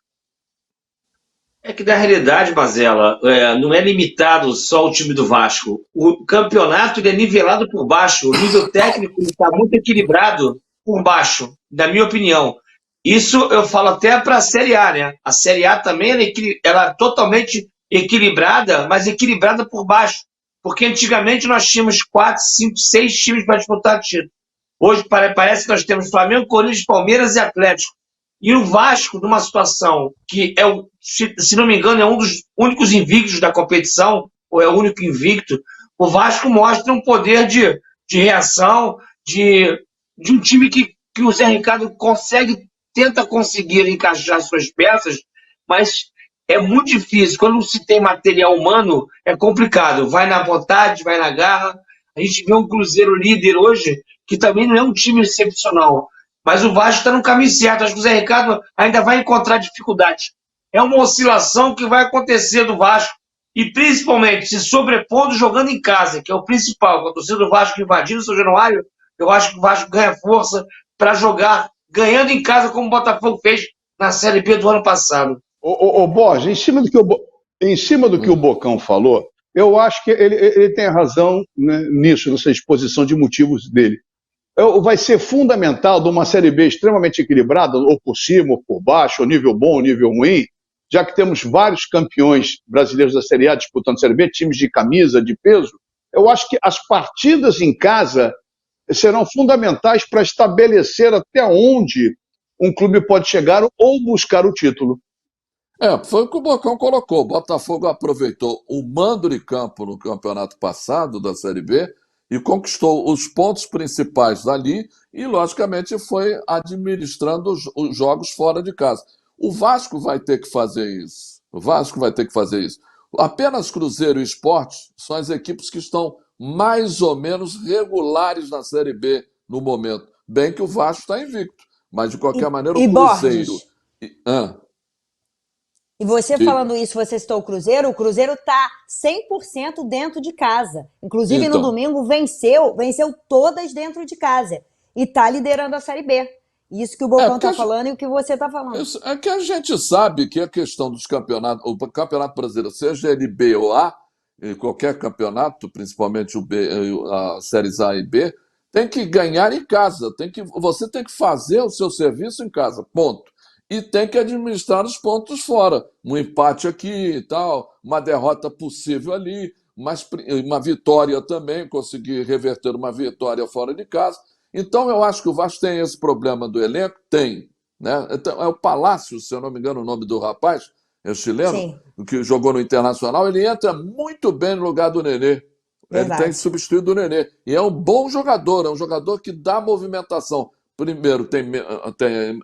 É que, na realidade, Mazela, não é limitado só o time do Vasco. O campeonato ele é nivelado por baixo. O nível técnico está muito equilibrado por baixo, na minha opinião. Isso eu falo até para a Série A, né? A Série A também ela é totalmente equilibrada, mas equilibrada por baixo. Porque antigamente nós tínhamos 4, 5, 6 times para disputar título. Hoje parece que nós temos Flamengo, Corinthians, Palmeiras e Atlético. E o Vasco, numa situação que se não me engano, é um dos únicos invictos da competição, ou é o único invicto, o Vasco mostra um poder de reação, de um time que o Zé Ricardo tenta conseguir encaixar suas peças, mas é muito difícil. Quando se tem material humano, é complicado. Vai na vontade, vai na garra. A gente vê um Cruzeiro líder hoje, que também não é um time excepcional. Mas o Vasco está no caminho certo. Acho que o Zé Ricardo ainda vai encontrar dificuldades. É uma oscilação que vai acontecer do Vasco. E principalmente se sobrepondo jogando em casa, que é o principal. Com a torcida do Vasco invadindo o São Januário, eu acho que o Vasco ganha força para jogar ganhando em casa, como o Botafogo fez na Série B do ano passado. Ô Borges, em cima do que o Bocão falou, eu acho que ele tem razão, né, nisso, nessa exposição de motivos dele. Vai ser fundamental de uma Série B extremamente equilibrada, ou por cima, ou por baixo, ou nível bom, ou nível ruim, já que temos vários campeões brasileiros da Série A disputando Série B, times de camisa, de peso. Eu acho que as partidas em casa serão fundamentais para estabelecer até onde um clube pode chegar ou buscar o título. Foi o que o Bocão colocou. O Botafogo aproveitou o mando de campo no campeonato passado da Série B e conquistou os pontos principais dali e, logicamente, foi administrando os jogos fora de casa. O Vasco vai ter que fazer isso. Apenas Cruzeiro e Sport são as equipes que estão mais ou menos regulares na Série B no momento. Bem que o Vasco está invicto, mas de qualquer maneira o Cruzeiro... E você falando isso, você citou o Cruzeiro está 100% dentro de casa. Inclusive, no domingo, venceu todas dentro de casa. E está liderando a Série B. Isso que o Bocão está falando e o que você está falando. É que a gente sabe que a questão dos campeonatos, o campeonato brasileiro, seja ele B ou A, qualquer campeonato, principalmente o B, a séries A e B, tem que ganhar em casa. Você tem que fazer o seu serviço em casa, ponto. E tem que administrar os pontos fora. Um empate aqui e tal, uma derrota possível ali, mas uma vitória também, conseguir reverter uma vitória fora de casa. Então, eu acho que o Vasco tem esse problema do elenco? Tem. Né? Então, é o Palácio, se eu não me engano o nome do rapaz, é o chileno, sim, que jogou no Internacional, ele entra muito bem no lugar do Nenê. Verdade. Ele tem substituído o Nenê. E é um bom jogador, é um jogador que dá movimentação. Primeiro, tem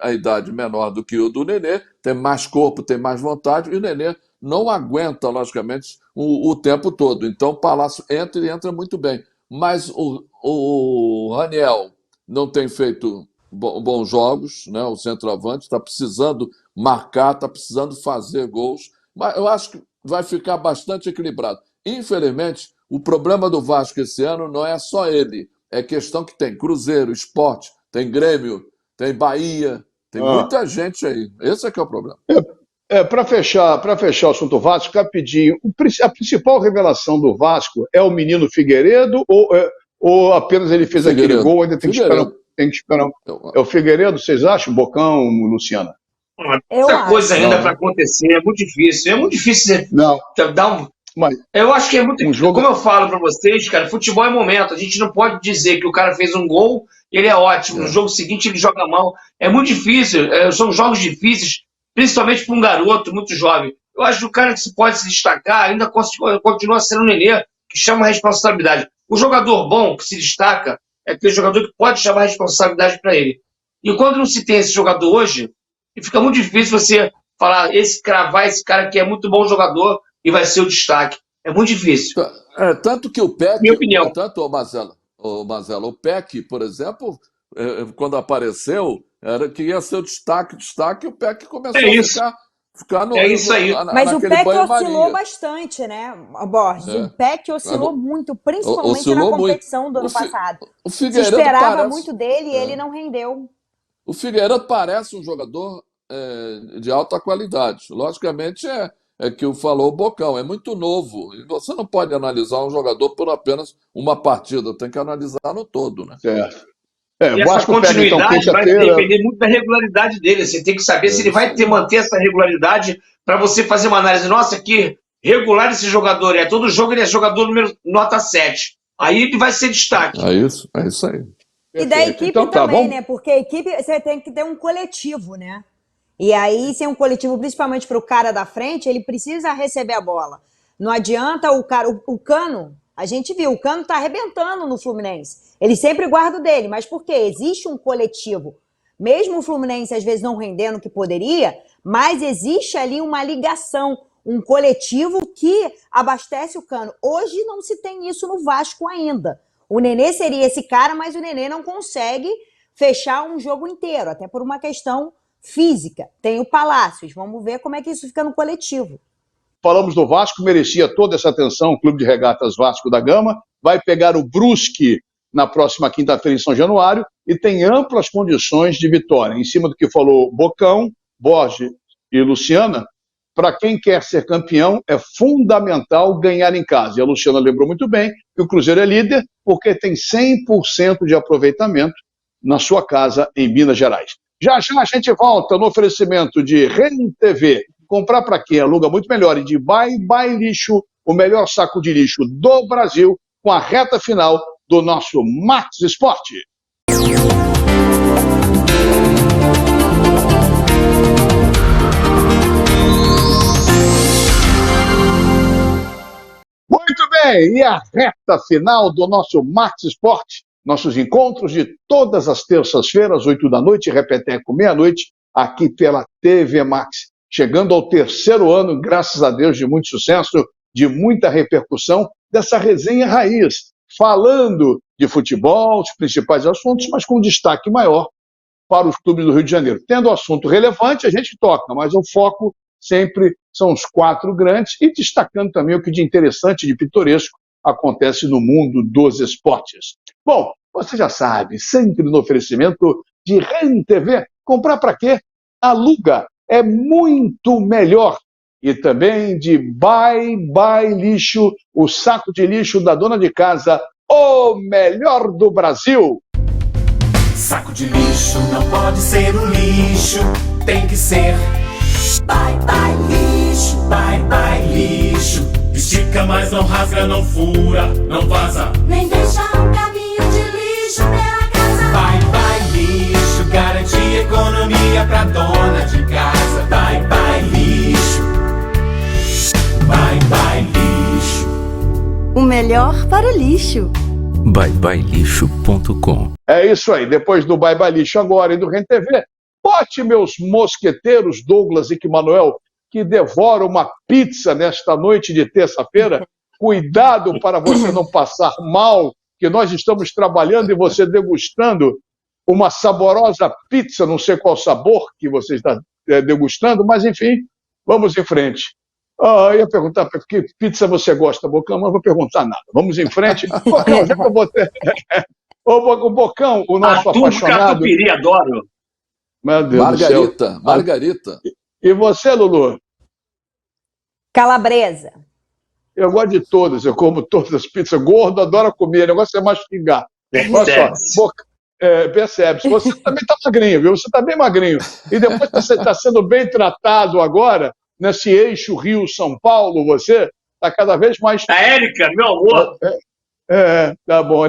a idade menor do que o do Nenê, tem mais corpo, tem mais vontade, e o Nenê não aguenta, logicamente, o tempo todo. Então, o Palácio entra e entra muito bem. Mas o Raniel não tem feito bons jogos, né? O centroavante está precisando marcar, está precisando fazer gols, mas eu acho que vai ficar bastante equilibrado. Infelizmente, o problema do Vasco esse ano não é só ele, é questão que tem Cruzeiro, Sport, tem Grêmio, tem Bahia, tem muita gente aí. Esse é que é o problema. Para fechar o assunto Vasco, rapidinho, a principal revelação do Vasco é o menino Figueiredo ou apenas ele fez aquele gol, ainda tem que esperar? É o Figueiredo, vocês acham, Bocão, Luciana? Muita coisa ainda para acontecer, é muito difícil. É muito difícil dar um... Eu acho que é muito... Como eu falo para vocês, cara, futebol é momento. A gente não pode dizer que o cara fez um gol e ele é ótimo. No jogo seguinte ele joga mal. É muito difícil. São jogos difíceis, principalmente para um garoto muito jovem. Eu acho que o cara que pode se destacar ainda continua sendo o Nenê, que chama a responsabilidade. O jogador bom que se destaca é aquele jogador que pode chamar a responsabilidade para ele. E quando não se tem esse jogador hoje, fica muito difícil você falar, cravar esse cara que é muito bom jogador e vai ser o destaque. É muito difícil. Tanto que o Peck... Minha opinião. O Mazela, o Peck, por exemplo, quando apareceu, era que ia ser o destaque, e o Peck começou a ficar no... isso aí. Mas o Peck oscilou bastante, né, Borges? O Peck oscilou muito, principalmente na competição do ano passado. Se esperava muito dele e ele não rendeu. O Figueiredo parece um jogador de alta qualidade. Logicamente, é que falou o Bocão, é muito novo. E você não pode analisar um jogador por apenas uma partida, tem que analisar no todo, né? Certo. E essa continuidade vai depender muito da regularidade dele. Você tem que saber se ele vai manter essa regularidade para você fazer uma análise. Nossa, que regular esse jogador, todo jogo ele é jogador número nota 7. Aí ele vai ser destaque. É isso aí. E da equipe Então, tá, também, vamos- né? Porque a equipe, você tem que ter um coletivo, né? E aí, sem um coletivo, principalmente para o cara da frente, ele precisa receber a bola. Não adianta o cara... O Cano, a gente viu, o Cano tá arrebentando no Fluminense. Ele sempre guarda o dele, mas por quê? Existe um coletivo. Mesmo o Fluminense, às vezes, não rendendo o que poderia, mas existe ali uma ligação, um coletivo que abastece o Cano. Hoje não se tem isso no Vasco ainda. O Nenê seria esse cara, mas o Nenê não consegue fechar um jogo inteiro, até por uma questão física. Tem o Palácios, vamos ver como é que isso fica no coletivo. Falamos do Vasco, merecia toda essa atenção, o Clube de Regatas Vasco da Gama, vai pegar o Brusque na próxima quinta-feira em São Januário e tem amplas condições de vitória. Em cima do que falou Bocão, Borges e Luciana, para quem quer ser campeão é fundamental ganhar em casa. E a Luciana lembrou muito bem que o Cruzeiro é líder porque tem 100% de aproveitamento na sua casa em Minas Gerais. Já já a gente volta no oferecimento de Ren TV. Comprar para quem aluga muito melhor e de Bye Lixo, o melhor saco de lixo do Brasil, com a reta final do nosso Max Esporte. Muito bem, e a reta final do nosso Max Esporte, nossos encontros de todas as terças-feiras, 8 da noite, repeteco meia-noite, aqui pela TV Max. Chegando ao terceiro ano, graças a Deus, de muito sucesso, de muita repercussão, dessa resenha raiz, falando de futebol, os principais assuntos, mas com destaque maior para os clubes do Rio de Janeiro. Tendo assunto relevante, a gente toca, mas o foco sempre são os quatro grandes e destacando também o que de interessante, de pitoresco, acontece no mundo dos esportes. Bom, você já sabe, sempre no oferecimento de Ren TV. Comprar para quê? Aluga. É muito melhor. E também de Bye Lixo, o saco de lixo da dona de casa, o melhor do Brasil. Saco de lixo não pode ser um lixo, tem que ser Bye Lixo, Bye Lixo. Estica, mas não rasga, não fura, não vaza, Nem deixa um caminho de lixo pela casa. Bye Lixo, garante economia pra dona de casa. Bye Lixo, Bye Lixo. O melhor para o lixo. byebyelixo.com. É isso aí, depois do Bye Lixo agora e do Ren TV, bote meus mosqueteiros Douglas e Manuel, que devoram uma pizza nesta noite de terça-feira. Cuidado para você não passar mal, que nós estamos trabalhando e você degustando uma saborosa pizza, não sei qual sabor que você está degustando, mas enfim, vamos em frente. Eu ia perguntar que pizza você gosta, Bocão, mas não vou perguntar nada. Vamos em frente. Bocão, já que eu vou ter... O Bocão, o nosso apaixonado... Catupiry, adoro. Meu Deus do céu. Margarita. E você, Lulu? Calabresa. Eu gosto de todas, eu como todas as pizzas. Gordo, adoro comer, o negócio é mastigar. Olha só, percebe-se, você também está magrinho, viu? Você está bem magrinho. E depois você está sendo bem tratado agora, nesse eixo Rio-São Paulo, você está cada vez mais... A Érica, meu amor. Tá bom.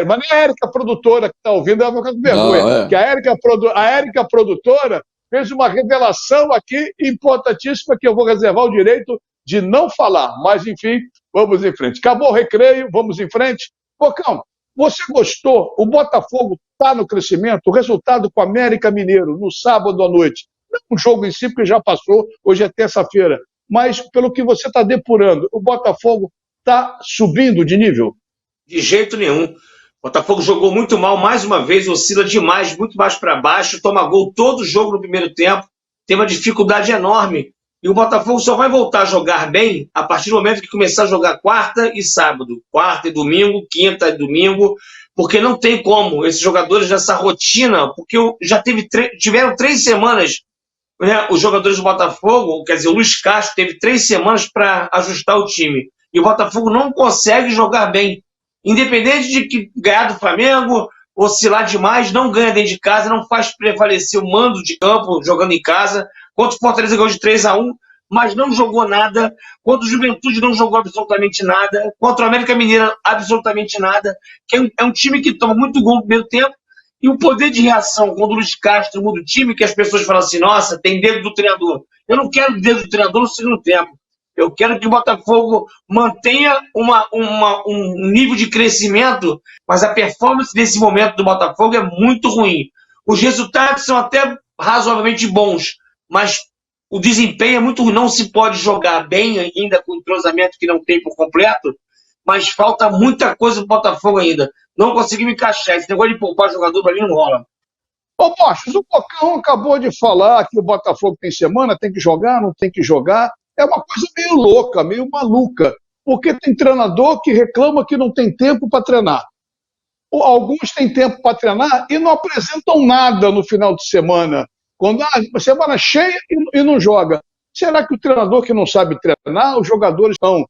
Mas nem a Érica produtora que está ouvindo, ela vai ficar com vergonha. Que a Érica produtora fez uma revelação aqui importantíssima que eu vou reservar o direito de não falar. Mas, enfim, vamos em frente. Acabou o recreio, vamos em frente. Bocão, você gostou? O Botafogo está no crescimento. O resultado com o América Mineiro no sábado à noite. Não o jogo em si, porque já passou, hoje é terça-feira. Mas, pelo que você está depurando, o Botafogo está subindo de nível? De jeito nenhum. O Botafogo jogou muito mal, mais uma vez, oscila demais, muito mais para baixo, toma gol todo jogo no primeiro tempo, tem uma dificuldade enorme. E o Botafogo só vai voltar a jogar bem a partir do momento que começar a jogar quarta e sábado, quarta e domingo, quinta e domingo, porque não tem como esses jogadores dessa rotina, porque já tiveram 3 semanas, né, os jogadores do Botafogo, quer dizer, o Luiz Castro teve 3 semanas para ajustar o time. E o Botafogo não consegue jogar bem. Independente de que ganhar do Flamengo, oscilar demais, não ganha dentro de casa, não faz prevalecer o mando de campo jogando em casa. Contra o Fortaleza ganhou de 3-1, mas não jogou nada. Contra o Juventude não jogou absolutamente nada. Contra o América Mineira, absolutamente nada. Que é um time que toma muito gol no primeiro tempo. E o poder de reação, quando o Luiz Castro muda o time, que as pessoas falam assim, nossa, tem dedo do treinador. Eu não quero dedo do treinador no segundo tempo. Eu quero que o Botafogo mantenha um nível de crescimento, mas a performance nesse momento do Botafogo é muito ruim. Os resultados são até razoavelmente bons, mas o desempenho é muito ruim. Não se pode jogar bem ainda com o entrosamento que não tem por completo, mas falta muita coisa pro Botafogo ainda. Não consegui me encaixar. Esse negócio de poupar jogador pra mim não rola. Ô, Borges, o Bocão acabou de falar que o Botafogo tem semana, tem que jogar, não tem que jogar. É uma coisa meio louca, meio maluca, porque tem treinador que reclama que não tem tempo para treinar. Alguns têm tempo para treinar e não apresentam nada no final de semana. Quando semana cheia e não joga. Será que o treinador que não sabe treinar, os jogadores estão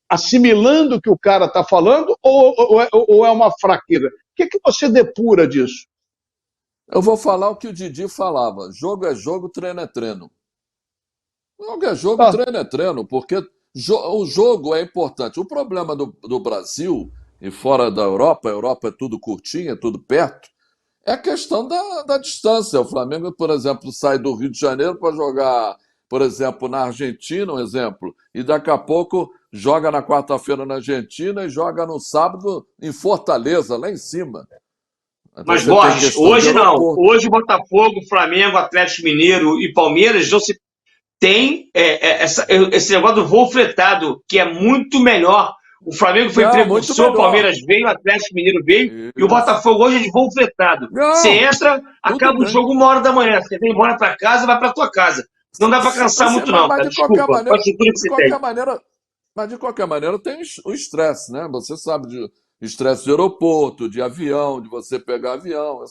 assimilando o que o cara está falando ou é uma fraqueza? O que você depura disso? Eu vou falar o que o Didi falava. Jogo é jogo, treino é treino. Jogo é jogo, treino é treino, porque o jogo é importante. O problema do Brasil e fora da Europa, a Europa é tudo curtinho, é tudo perto, é a questão da distância. O Flamengo, por exemplo, sai do Rio de Janeiro para jogar, por exemplo, na Argentina, um exemplo, e daqui a pouco joga na quarta-feira na Argentina e joga no sábado em Fortaleza, lá em cima. Então, mas, Borges, hoje não. Hoje, Botafogo, Flamengo, Atlético Mineiro e Palmeiras não se tem esse negócio do voo fretado, que é muito melhor. O Flamengo foi precursor, o Palmeiras veio, o Atlético Mineiro veio, e o Botafogo hoje é de voo fretado. Você entra, acaba o jogo 1h da manhã. Você vem embora para casa, vai para tua casa. Não dá para cansar muito, não. Mas Cara. de qualquer Desculpa, maneira, mas de qualquer maneira tem o estresse, né? Você sabe de estresse de aeroporto, de avião, de você pegar avião.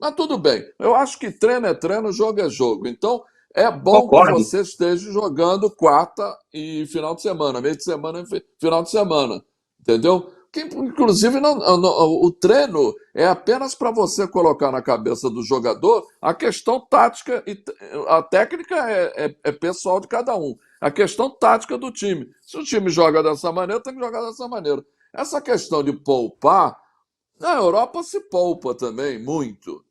Mas tudo bem. Eu acho que treino é treino, jogo é jogo. Então, é bom que você esteja jogando quarta e final de semana, meio de semana e final de semana. Entendeu? Que, inclusive, o treino é apenas para você colocar na cabeça do jogador a questão tática. E a técnica é pessoal de cada um. A questão tática do time. Se o time joga dessa maneira, tem que jogar dessa maneira. Essa questão de poupar, na Europa se poupa também, muito.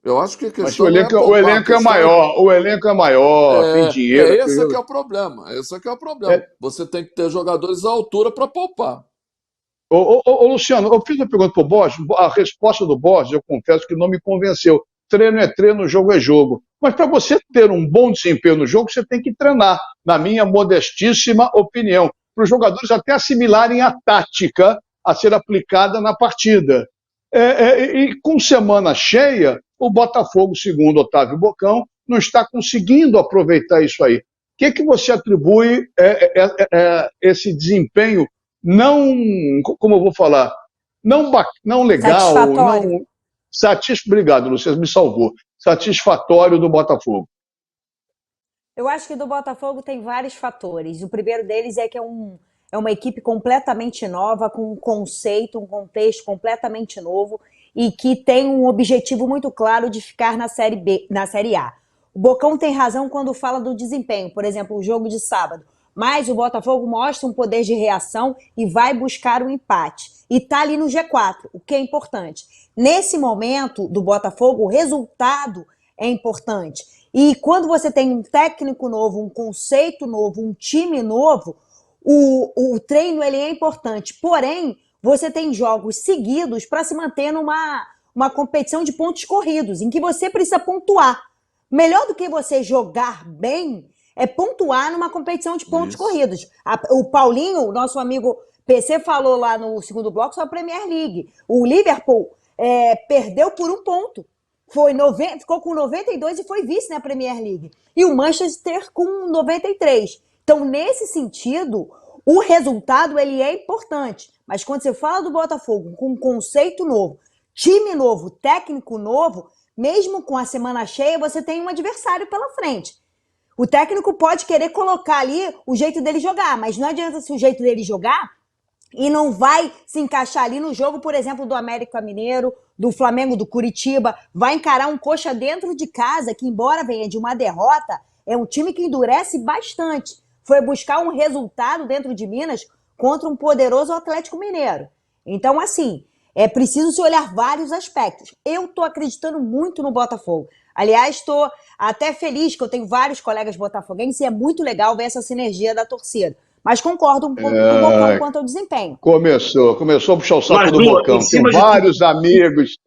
Eu acho que a questão o elenco é maior, o elenco é maior, tem dinheiro. Esse que é o problema. Você tem que ter jogadores à altura para poupar. Ô, Luciano, eu fiz uma pergunta para o Borges, a resposta do Borges, eu confesso que não me convenceu. Treino é treino, jogo é jogo. Mas para você ter um bom desempenho no jogo, você tem que treinar, na minha modestíssima opinião, para os jogadores até assimilarem a tática a ser aplicada na partida. E com semana cheia, o Botafogo, segundo Otávio Bocão, não está conseguindo aproveitar isso aí. O que você atribui esse desempenho não, como eu vou falar, não legal, obrigado, Luciano, me salvou, satisfatório do Botafogo? Eu acho que do Botafogo tem vários fatores. O primeiro deles é que é uma equipe completamente nova, com um conceito, um contexto completamente novo e que tem um objetivo muito claro de ficar na Série B, na Série A. O Bocão tem razão quando fala do desempenho, por exemplo, o jogo de sábado. Mas o Botafogo mostra um poder de reação e vai buscar um empate. E está ali no G4, o que é importante. Nesse momento do Botafogo, o resultado é importante. E quando você tem um técnico novo, um conceito novo, um time novo, o treino ele é importante. Porém, você tem jogos seguidos para se manter numa competição de pontos corridos, em que você precisa pontuar. Melhor do que você jogar bem é pontuar numa competição de pontos corridos. O Paulinho, nosso amigo PC, falou lá no segundo bloco sobre a Premier League. O Liverpool perdeu por 1 ponto. Ficou com 92 e foi vice na Premier League. E o Manchester com 93. Então, nesse sentido, o resultado ele é importante. Mas quando você fala do Botafogo com um conceito novo, time novo, técnico novo, mesmo com a semana cheia, você tem um adversário pela frente. O técnico pode querer colocar ali o jeito dele jogar, mas não adianta se o jeito dele jogar e não vai se encaixar ali no jogo, por exemplo, do América Mineiro, do Flamengo, do Curitiba, vai encarar um Coxa dentro de casa, que embora venha de uma derrota, é um time que endurece bastante. Foi buscar um resultado dentro de Minas contra um poderoso Atlético Mineiro. Então, assim, é preciso se olhar vários aspectos. Eu estou acreditando muito no Botafogo. Aliás, estou até feliz que eu tenho vários colegas botafoguenses e é muito legal ver essa sinergia da torcida. Mas concordo um pouco com o Bocão quanto ao desempenho. Começou a puxar o saco Mas, do Lu, Bocão. em Tem cima de vários amigos.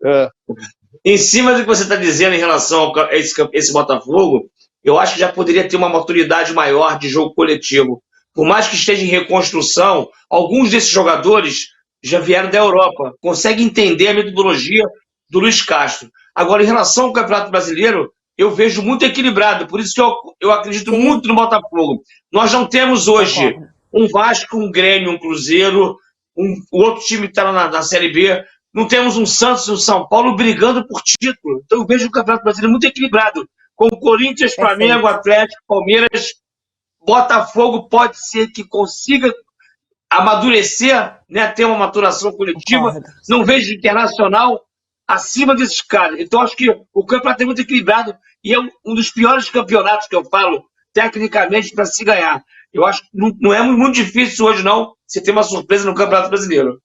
Em cima do que você está dizendo em relação a esse Botafogo, eu acho que já poderia ter uma maturidade maior de jogo coletivo. Por mais que esteja em reconstrução, alguns desses jogadores já vieram da Europa, conseguem entender a metodologia do Luiz Castro. Agora, em relação ao Campeonato Brasileiro, eu vejo muito equilibrado, por isso que eu acredito muito no Botafogo. Nós não temos hoje um Vasco, um Grêmio, um Cruzeiro, o outro time que está na Série B, não temos um Santos e um São Paulo brigando por título. Então eu vejo o Campeonato Brasileiro muito equilibrado, com Corinthians, Flamengo, Atlético, Palmeiras, Botafogo pode ser que consiga amadurecer, né, ter uma maturação coletiva. Não vejo Internacional acima desses caras. Então acho que o campeonato é muito equilibrado e é um dos piores campeonatos que eu falo, tecnicamente, para se ganhar. Eu acho que não é muito difícil hoje, não, você ter uma surpresa no Campeonato Brasileiro.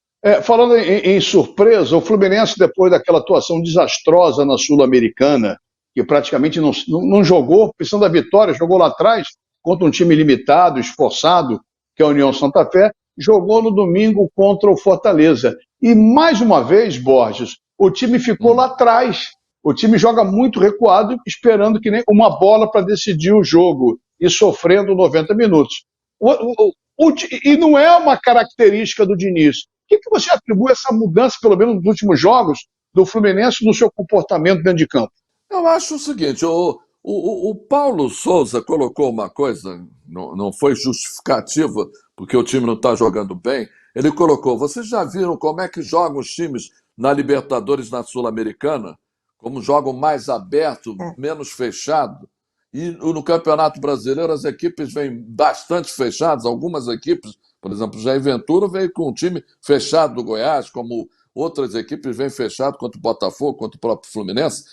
Falando em surpresa, o Fluminense, depois daquela atuação desastrosa na Sul-Americana, que praticamente não jogou, precisando da vitória, jogou lá atrás, contra um time limitado, esforçado, que é a União Santa Fé, jogou no domingo contra o Fortaleza. E, mais uma vez, Borges, o time ficou lá atrás. O time joga muito recuado, esperando que nem uma bola para decidir o jogo e sofrendo 90 minutos. E não é uma característica do Diniz. O que você atribui essa mudança, pelo menos nos últimos jogos, do Fluminense no seu comportamento dentro de campo? Eu acho o seguinte, o Paulo Souza colocou uma coisa, não foi justificativa, porque o time não está jogando bem. Ele colocou, vocês já viram como é que jogam os times na Libertadores, na Sul-Americana? Como jogam mais aberto, menos fechado? E no Campeonato Brasileiro as equipes vêm bastante fechadas, algumas equipes, por exemplo, Jair Ventura veio com um time fechado do Goiás, como outras equipes vêm fechado contra o Botafogo, contra o próprio Fluminense.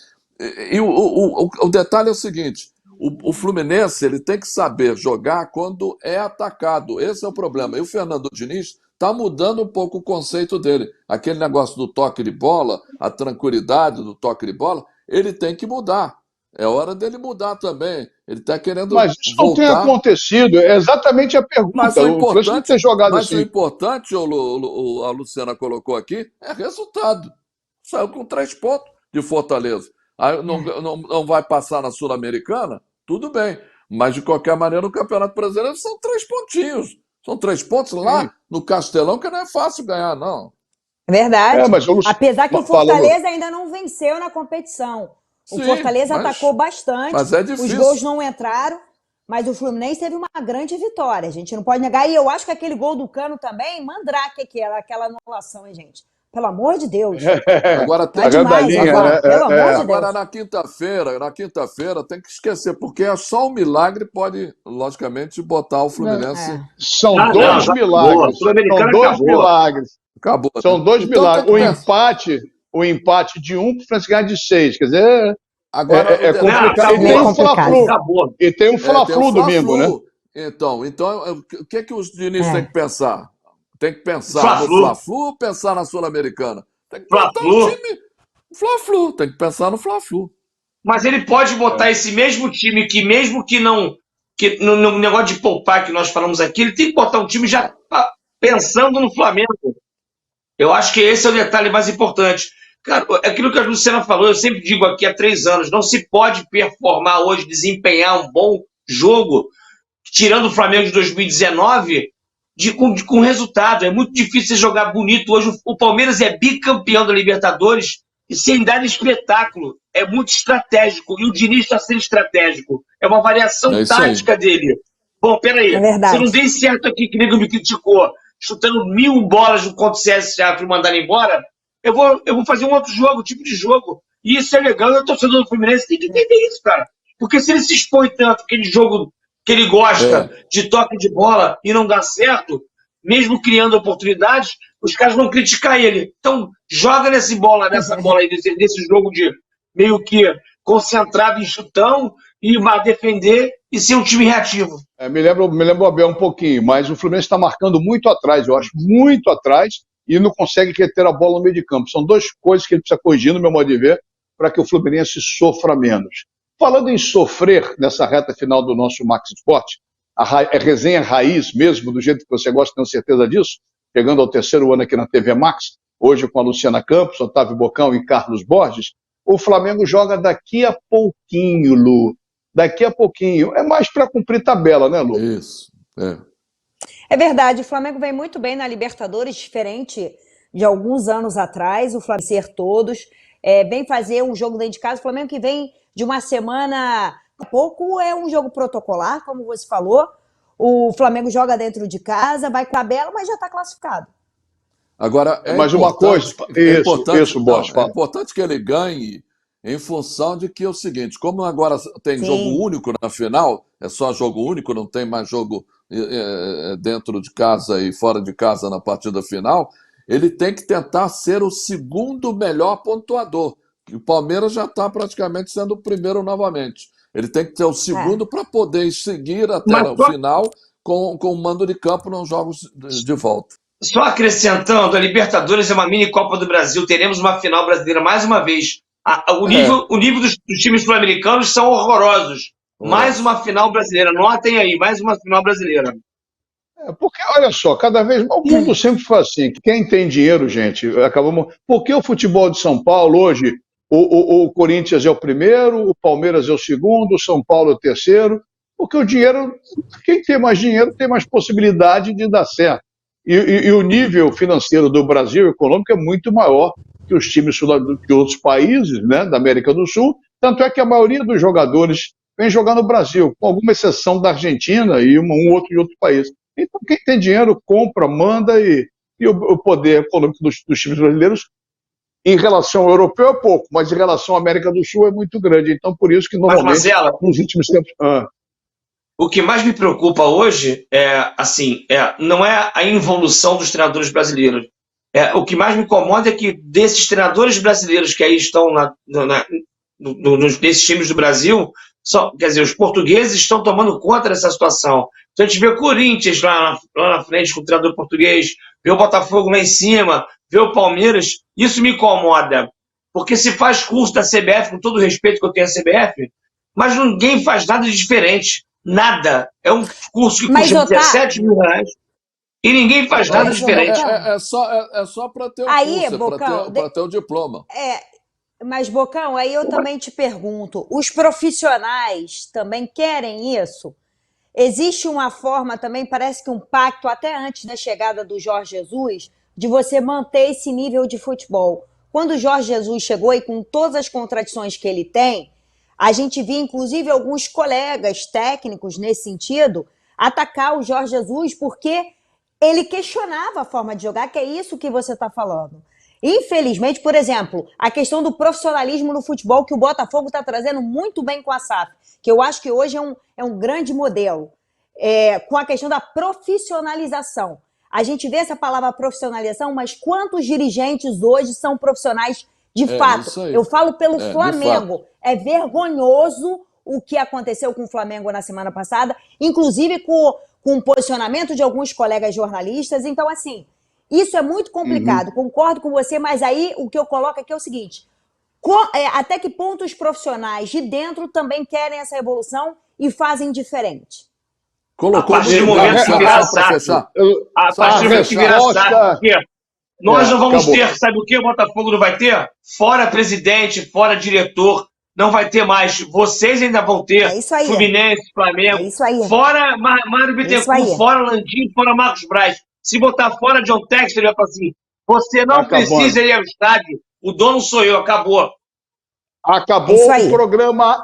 E o detalhe é o seguinte, o Fluminense ele tem que saber jogar quando é atacado, esse é o problema. E o Fernando Diniz está mudando um pouco o conceito dele. Aquele negócio do toque de bola, a tranquilidade do toque de bola, ele tem que mudar. É hora dele mudar também. Ele está querendo Mas isso voltar. não tem acontecido, é exatamente a pergunta. Mas o importante, ter jogado mas assim. o importante, a Luciana colocou aqui, é resultado. Saiu com 3 pontos de Fortaleza. Aí não vai passar na Sul-Americana? Tudo bem. Mas, de qualquer maneira, no Campeonato Brasileiro são 3 pontinhos. São 3 pontos lá no Castelão, que não é fácil ganhar, não. É verdade. mas apesar que o Fortaleza ainda não venceu na competição. O Fortaleza atacou bastante, mas é difícil. Os gols não entraram, mas o Fluminense teve uma grande vitória. A gente não pode negar. E eu acho que aquele gol do Cano também, mandrake que era aquela anulação, hein, gente? Pelo amor de Deus. Agora tem pelo amor de Deus. Agora na quinta-feira tem que esquecer, porque só um milagre pode, logicamente, botar o Fluminense. São dois milagres. São dois milagres. Acabou. São 2 milagres. O empate de 1 para o Fluminense ganhar de 6. Quer dizer, agora, é complicado. E tem um Fla-Flu domingo, né? Então o que os Diniz têm que pensar? Tem que pensar no Fla-Flu ou pensar na Sul-Americana? Tem que botar um time Fla-Flu, tem que pensar no Fla-Flu. Mas ele pode botar esse mesmo time que, mesmo que não... Que, no negócio de poupar que nós falamos aqui, ele tem que botar um time já pensando no Flamengo. Eu acho que esse é o detalhe mais importante. Cara, aquilo que a Luciana falou, eu sempre digo aqui há 3 anos, não se pode performar hoje, desempenhar um bom jogo, tirando o Flamengo de 2019, com resultado. É muito difícil você jogar bonito. Hoje o Palmeiras é bicampeão da Libertadores e sem dar espetáculo. É muito estratégico. E o Diniz está sendo estratégico. É uma variação tática dele. Bom, peraí. Se não dei certo aqui, que nego me criticou, chutando 1000 bolas contra o CSA para mandar embora, eu vou fazer um outro jogo, tipo de jogo. E isso é legal. E o torcedor do Fluminense tem que entender isso, cara. Porque se ele se expõe tanto aquele jogo que ele gosta de toque de bola e não dá certo, mesmo criando oportunidades, os caras vão criticar ele. Então, joga nessa bola aí, nesse jogo de meio que concentrado em chutão e vai defender e ser um time reativo. Me lembra o Abel um pouquinho, mas o Fluminense está marcando muito atrás, eu acho, muito atrás, e não consegue reter a bola no meio de campo. São duas coisas que ele precisa corrigir, no meu modo de ver, para que o Fluminense sofra menos. Falando em sofrer nessa reta final do nosso Max Sport, a resenha raiz mesmo, do jeito que você gosta, tenho certeza disso, chegando ao 3º ano aqui na TV Max, hoje com a Luciana Campos, Otávio Bocão e Carlos Borges, o Flamengo joga daqui a pouquinho, Lu. Daqui a pouquinho. É mais para cumprir tabela, né, Lu? Isso, É verdade, o Flamengo vem muito bem na Libertadores, diferente de alguns anos atrás, o Flamengo ser todos, vem fazer um jogo dentro de casa, o Flamengo que vem de uma semana, a pouco é um jogo protocolar, como você falou, o Flamengo joga dentro de casa, vai com a tabela, mas já está classificado. Agora, é importante que ele ganhe em função de que é o seguinte, como agora tem jogo único na final, é só jogo único, não tem mais jogo dentro de casa e fora de casa na partida final, ele tem que tentar ser o segundo melhor pontuador. O Palmeiras já está praticamente sendo o primeiro novamente. Ele tem que ter o segundo para poder seguir até o final com o mando de campo nos jogos de volta. Só acrescentando, a Libertadores é uma mini Copa do Brasil, teremos uma final brasileira mais uma vez. O nível dos times sul-americanos são horrorosos. Mais uma final brasileira, notem aí, mais uma final brasileira. Porque, olha só, cada vez mais, o mundo sempre faz assim, quem tem dinheiro, gente, acabamos... Por que o futebol de São Paulo hoje, o Corinthians é o primeiro, o Palmeiras é o segundo, o São Paulo é o terceiro? Porque o dinheiro, quem tem mais dinheiro tem mais possibilidade de dar certo. E o nível financeiro do Brasil, econômico, é muito maior que os times que outros países, né, da América do Sul. Tanto é que a maioria dos jogadores vem jogar no Brasil, com alguma exceção da Argentina e um outro de outro país. Então, quem tem dinheiro, compra, manda, e o poder econômico dos times brasileiros, em relação ao europeu, é pouco, mas em relação à América do Sul é muito grande. Então, por isso que, normalmente, Marcela, nos últimos tempos... O que mais me preocupa hoje não é a involução dos treinadores brasileiros. O que mais me incomoda é que desses treinadores brasileiros que aí estão nesses times do Brasil, quer dizer, os portugueses estão tomando conta dessa situação. Então a gente vê o Corinthians lá na frente com o treinador português, vê o Botafogo lá em cima, vê o Palmeiras. Isso me incomoda, porque se faz curso da CBF, com todo o respeito que eu tenho à CBF, mas ninguém faz nada de diferente. Nada. É um curso que custa 17 mil reais e ninguém faz nada diferente. É só para ter o curso, para ter o diploma. Mas, Bocão, aí eu também te pergunto, os profissionais também querem isso? Existe uma forma também, parece que um pacto, até antes da chegada do Jorge Jesus, de você manter esse nível de futebol. Quando o Jorge Jesus chegou e com todas as contradições que ele tem, a gente via, inclusive, alguns colegas técnicos nesse sentido atacar o Jorge Jesus porque ele questionava a forma de jogar, que é isso que você está falando. Infelizmente, por exemplo, a questão do profissionalismo no futebol que o Botafogo está trazendo muito bem com a SAF, que eu acho que hoje é um grande modelo, com a questão da profissionalização. A gente vê essa palavra profissionalização, mas quantos dirigentes hoje são profissionais de fato? Eu falo pelo Flamengo. É vergonhoso o que aconteceu com o Flamengo na semana passada, inclusive com o posicionamento de alguns colegas jornalistas. Então, assim, isso é muito complicado. Concordo com você, mas aí o que eu coloco aqui é o seguinte: até que ponto os profissionais de dentro também querem essa evolução e fazem diferente? Colocou a partir do momento que virar SAF, nós não vamos ter, sabe o que o Botafogo não vai ter? Fora presidente, fora diretor, não vai ter mais. Vocês ainda vão ter Fluminense, Flamengo, fora Mário Bittencourt, fora Landim, fora Marcos Braz. Se botar fora John Textor, ele vai falar assim: você não precisa ir ao estádio, o dono sou eu, acabou. Acabou o programa.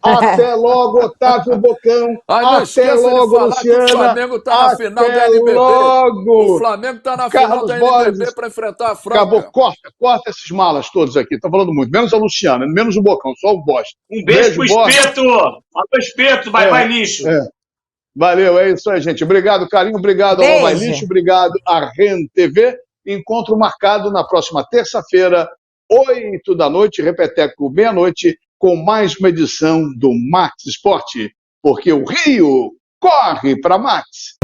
Até logo, Otávio Bocão. Até logo, Luciana. O Flamengo está na final da NBB. O Flamengo está na final da NBB para enfrentar a Franca. Acabou. Corta esses malas todos aqui. Estão falando muito. Menos a Luciana, menos o Bocão, só o Bosta. Um beijo pro Espeto. Alô, Espeto, vai lixo. Valeu, é isso aí, gente. Obrigado, carinho. Obrigado ao Vai Lixo. Obrigado à REN TV. Encontro marcado na próxima terça-feira, 8 da noite, repeteco, meia-noite, com mais uma edição do Max Esporte, porque o Rio corre para Max.